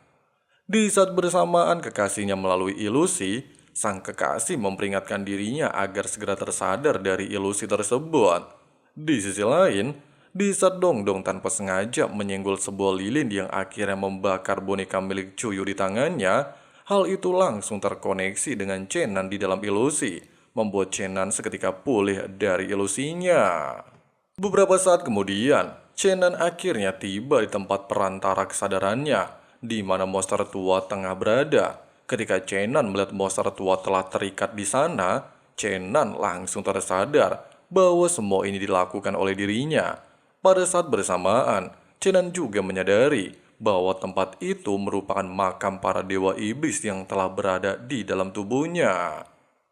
Di saat bersamaan kekasihnya melalui ilusi, sang kekasih memperingatkan dirinya agar segera tersadar dari ilusi tersebut. Di sisi lain, di saat Dongdong tanpa sengaja menyenggol sebuah lilin yang akhirnya membakar boneka milik Cuyu di tangannya, hal itu langsung terkoneksi dengan Chenan di dalam ilusi, membuat Chenan seketika pulih dari ilusinya. Beberapa saat kemudian, Chenan akhirnya tiba di tempat perantara kesadarannya, di mana monster tua tengah berada. Ketika Chenan melihat monster tua telah terikat di sana, Chenan langsung tersadar bahwa semua ini dilakukan oleh dirinya. Pada saat bersamaan, Chenan juga menyadari bahwa tempat itu merupakan makam para dewa iblis yang telah berada di dalam tubuhnya.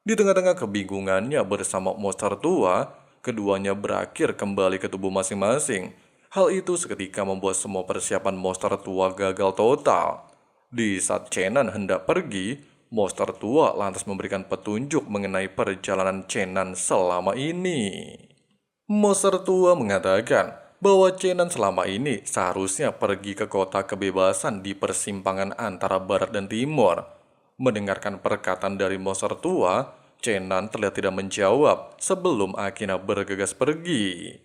Di tengah-tengah kebingungannya bersama monster tua, keduanya berakhir kembali ke tubuh masing-masing. Hal itu seketika membuat semua persiapan monster tua gagal total. Di saat Chenan hendak pergi, monster tua lantas memberikan petunjuk mengenai perjalanan Chenan selama ini. Monster tua mengatakan bahwa Chenan selama ini seharusnya pergi ke kota kebebasan di persimpangan antara barat dan timur. Mendengarkan perkataan dari monster tua, Chenan terlihat tidak menjawab sebelum akhirnya bergegas pergi.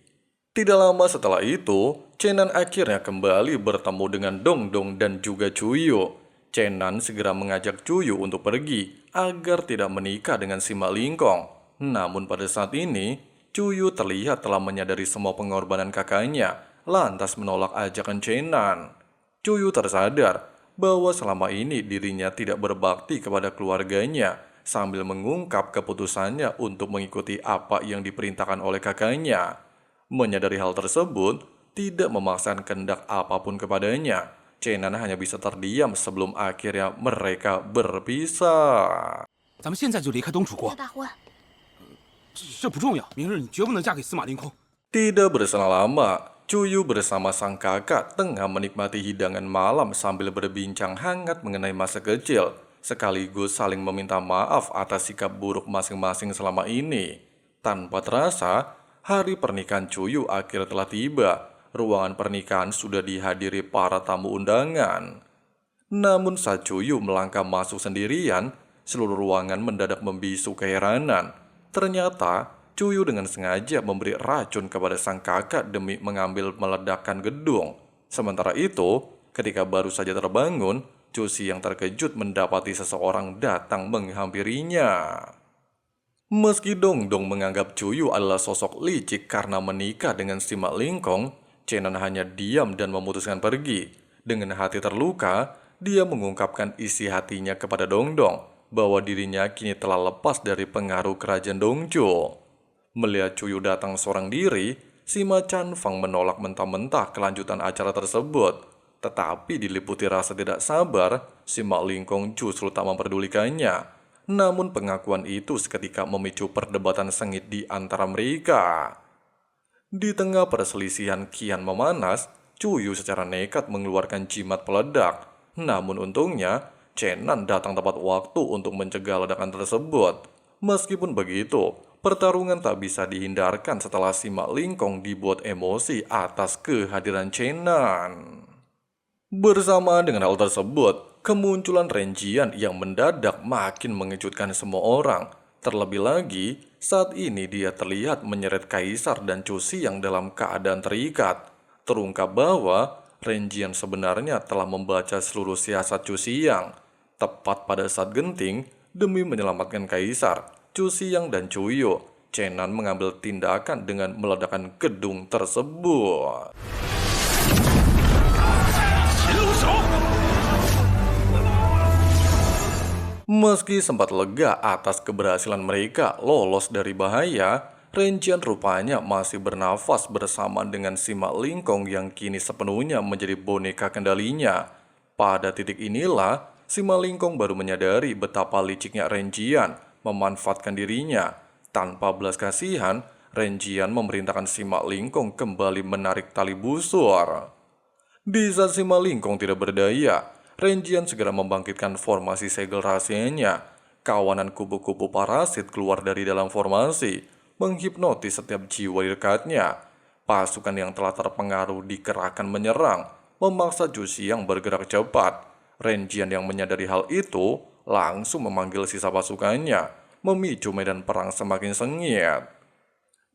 Tidak lama setelah itu, Chenan akhirnya kembali bertemu dengan Dongdong dan juga Cuyu. Chenan segera mengajak Cuyu untuk pergi agar tidak menikah dengan si Mak Lingkong. Namun pada saat ini, Cuyu terlihat telah menyadari semua pengorbanan kakaknya, lantas menolak ajakan Chenan. Cuyu tersadar bahwa selama ini dirinya tidak berbakti kepada keluarganya, sambil mengungkap keputusannya untuk mengikuti apa yang diperintahkan oleh kakaknya. Menyadari hal tersebut, tidak memaksakan kehendak apapun kepadanya, Chenan hanya bisa terdiam sebelum akhirnya mereka berpisah. 咱们现在就离开东楚国。大婚，这不重要，明日你绝不能嫁给司马凌空。 Tidak berselang lama, Cuyu bersama sang kakak tengah menikmati hidangan malam sambil berbincang hangat mengenai masa kecil, sekaligus saling meminta maaf atas sikap buruk masing-masing selama ini. Tanpa terasa, hari pernikahan Cuyu akhirnya telah tiba. Ruangan pernikahan sudah dihadiri para tamu undangan. Namun saat Cuyu melangkah masuk sendirian, seluruh ruangan mendadak membisu keheranan. Ternyata, Cuyu dengan sengaja memberi racun kepada sang kakak demi mengambil meledakkan gedung. Sementara itu, ketika baru saja terbangun, Cusi yang terkejut mendapati seseorang datang menghampirinya. Meski Dongdong menganggap Cuyu adalah sosok licik karena menikah dengan si Mak Lingkong, Chenan hanya diam dan memutuskan pergi. Dengan hati terluka, dia mengungkapkan isi hatinya kepada Dongdong bahwa dirinya kini telah lepas dari pengaruh kerajaan Dongzhou. Melihat Cuyu datang seorang diri, Sima Chanfang menolak mentah-mentah kelanjutan acara tersebut. Tetapi diliputi rasa tidak sabar, si Mak Lingkong justru tak memperdulikannya. Namun pengakuan itu seketika memicu perdebatan sengit di antara mereka. Di tengah perselisihan kian memanas, Cuyu secara nekat mengeluarkan jimat peledak. Namun untungnya, Chenan datang tepat waktu untuk mencegah ledakan tersebut. Meskipun begitu, pertarungan tak bisa dihindarkan setelah si Mak Lingkong dibuat emosi atas kehadiran Chenan. Bersamaan dengan hal tersebut, kemunculan Renjian yang mendadak makin mengejutkan semua orang. Terlebih lagi, saat ini dia terlihat menyeret Kaisar dan Cusi yang dalam keadaan terikat. Terungkap bahwa Renjian sebenarnya telah membaca seluruh siasat Cusi yang. Tepat pada saat genting, demi menyelamatkan Kaisar, Cusiang dan Cuyo, Chenan mengambil tindakan dengan meledakkan gedung tersebut. Meski sempat lega atas keberhasilan mereka lolos dari bahaya, Renjian rupanya masih bernafas bersama dengan si Mak Lingkong yang kini sepenuhnya menjadi boneka kendalinya. Pada titik inilah, si Mak Lingkong baru menyadari betapa liciknya Renjian memanfaatkan dirinya. Tanpa belas kasihan, Renjian memerintahkan si Mak Lingkong kembali menarik tali busur. Di saat si Mak Lingkong tidak berdaya, Renjian segera membangkitkan formasi segel rahasianya. Kawanan kupu-kupu parasit keluar dari dalam formasi, menghipnotis setiap jiwa di dekatnya. Pasukan yang telah terpengaruh dikerahkan menyerang, memaksa Cusi yang bergerak cepat. Renjian yang menyadari hal itu langsung memanggil sisa pasukannya, memicu medan perang semakin sengit.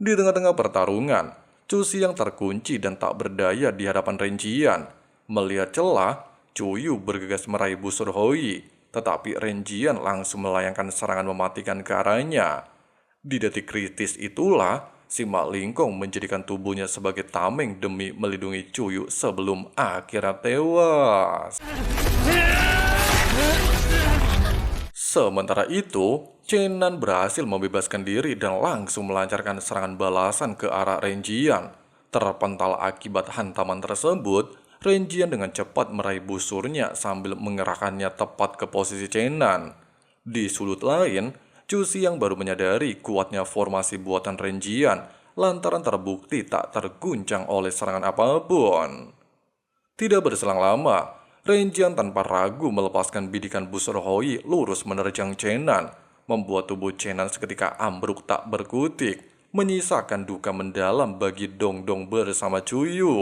Di tengah-tengah pertarungan, Cusi yang terkunci dan tak berdaya di hadapan Renjian. Melihat celah, Cuyu bergegas meraih busur Hoi, tetapi Renjian langsung melayangkan serangan mematikan ke arahnya. Di detik kritis itulah, si Mak Lingkong menjadikan tubuhnya sebagai tameng demi melindungi Cuyu sebelum akhirnya tewas. Sementara itu, Chenan berhasil membebaskan diri dan langsung melancarkan serangan balasan ke arah Renjian. Terpental akibat hantaman tersebut, Renjian dengan cepat meraih busurnya sambil mengerahkannya tepat ke posisi Chenan. Di sudut lain, Cusi yang baru menyadari kuatnya formasi buatan Renjian lantaran terbukti tak terguncang oleh serangan apapun. Tidak berselang lama, Renjian tanpa ragu melepaskan bidikan busur Hoi lurus menerjang Chenan, membuat tubuh Chenan seketika ambruk tak berkutik, menyisakan duka mendalam bagi Dongdong bersama Cuyu.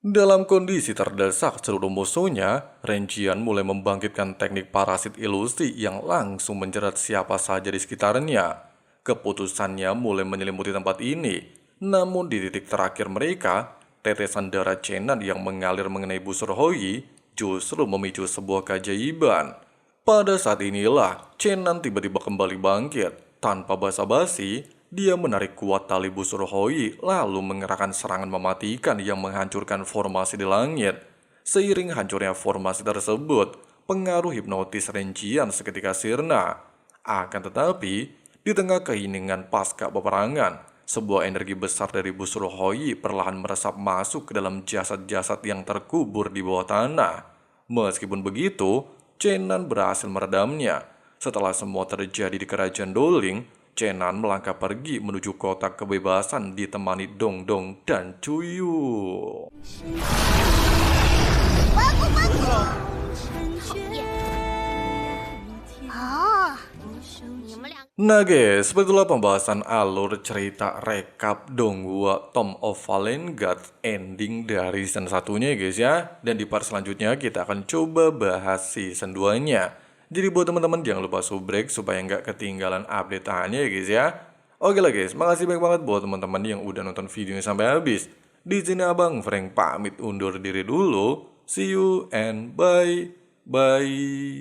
Dalam kondisi terdesak seluruh musuhnya, Renjian mulai membangkitkan teknik parasit ilusi yang langsung menjerat siapa saja di sekitarnya. Keputusannya mulai menyelimuti tempat ini, namun di titik terakhir mereka, tetesan darah Chenan yang mengalir mengenai busur Hoi justru memicu sebuah keajaiban. Pada saat inilah, Chenan tiba-tiba kembali bangkit. Tanpa basa-basi, dia menarik kuat tali busur Hoi lalu mengerahkan serangan mematikan yang menghancurkan formasi di langit. Seiring hancurnya formasi tersebut, pengaruh hipnotis Renjian seketika sirna. Akan tetapi, di tengah keheningan pasca peperangan, sebuah energi besar dari busur Hoi perlahan meresap masuk ke dalam jasad-jasad yang terkubur di bawah tanah. Meskipun begitu, Chenan berhasil meredamnya. Setelah semua terjadi di kerajaan Doling, Chenan melangkah pergi menuju kota kebebasan ditemani Dongdong dan Cuyu. Nah guys, begitulah pembahasan alur cerita rekap Donghua Tomb of Fallen Gods ending dari season 1-nya guys ya. Dan di part selanjutnya kita akan coba bahas season 2-nya. Jadi buat teman-teman jangan lupa subrek supaya nggak ketinggalan update-annya ya guys ya. Oke lah guys, makasih banyak banget buat teman-teman yang udah nonton videonya sampai habis. Di sini Abang Frank pamit undur diri dulu. See you and bye. Bye.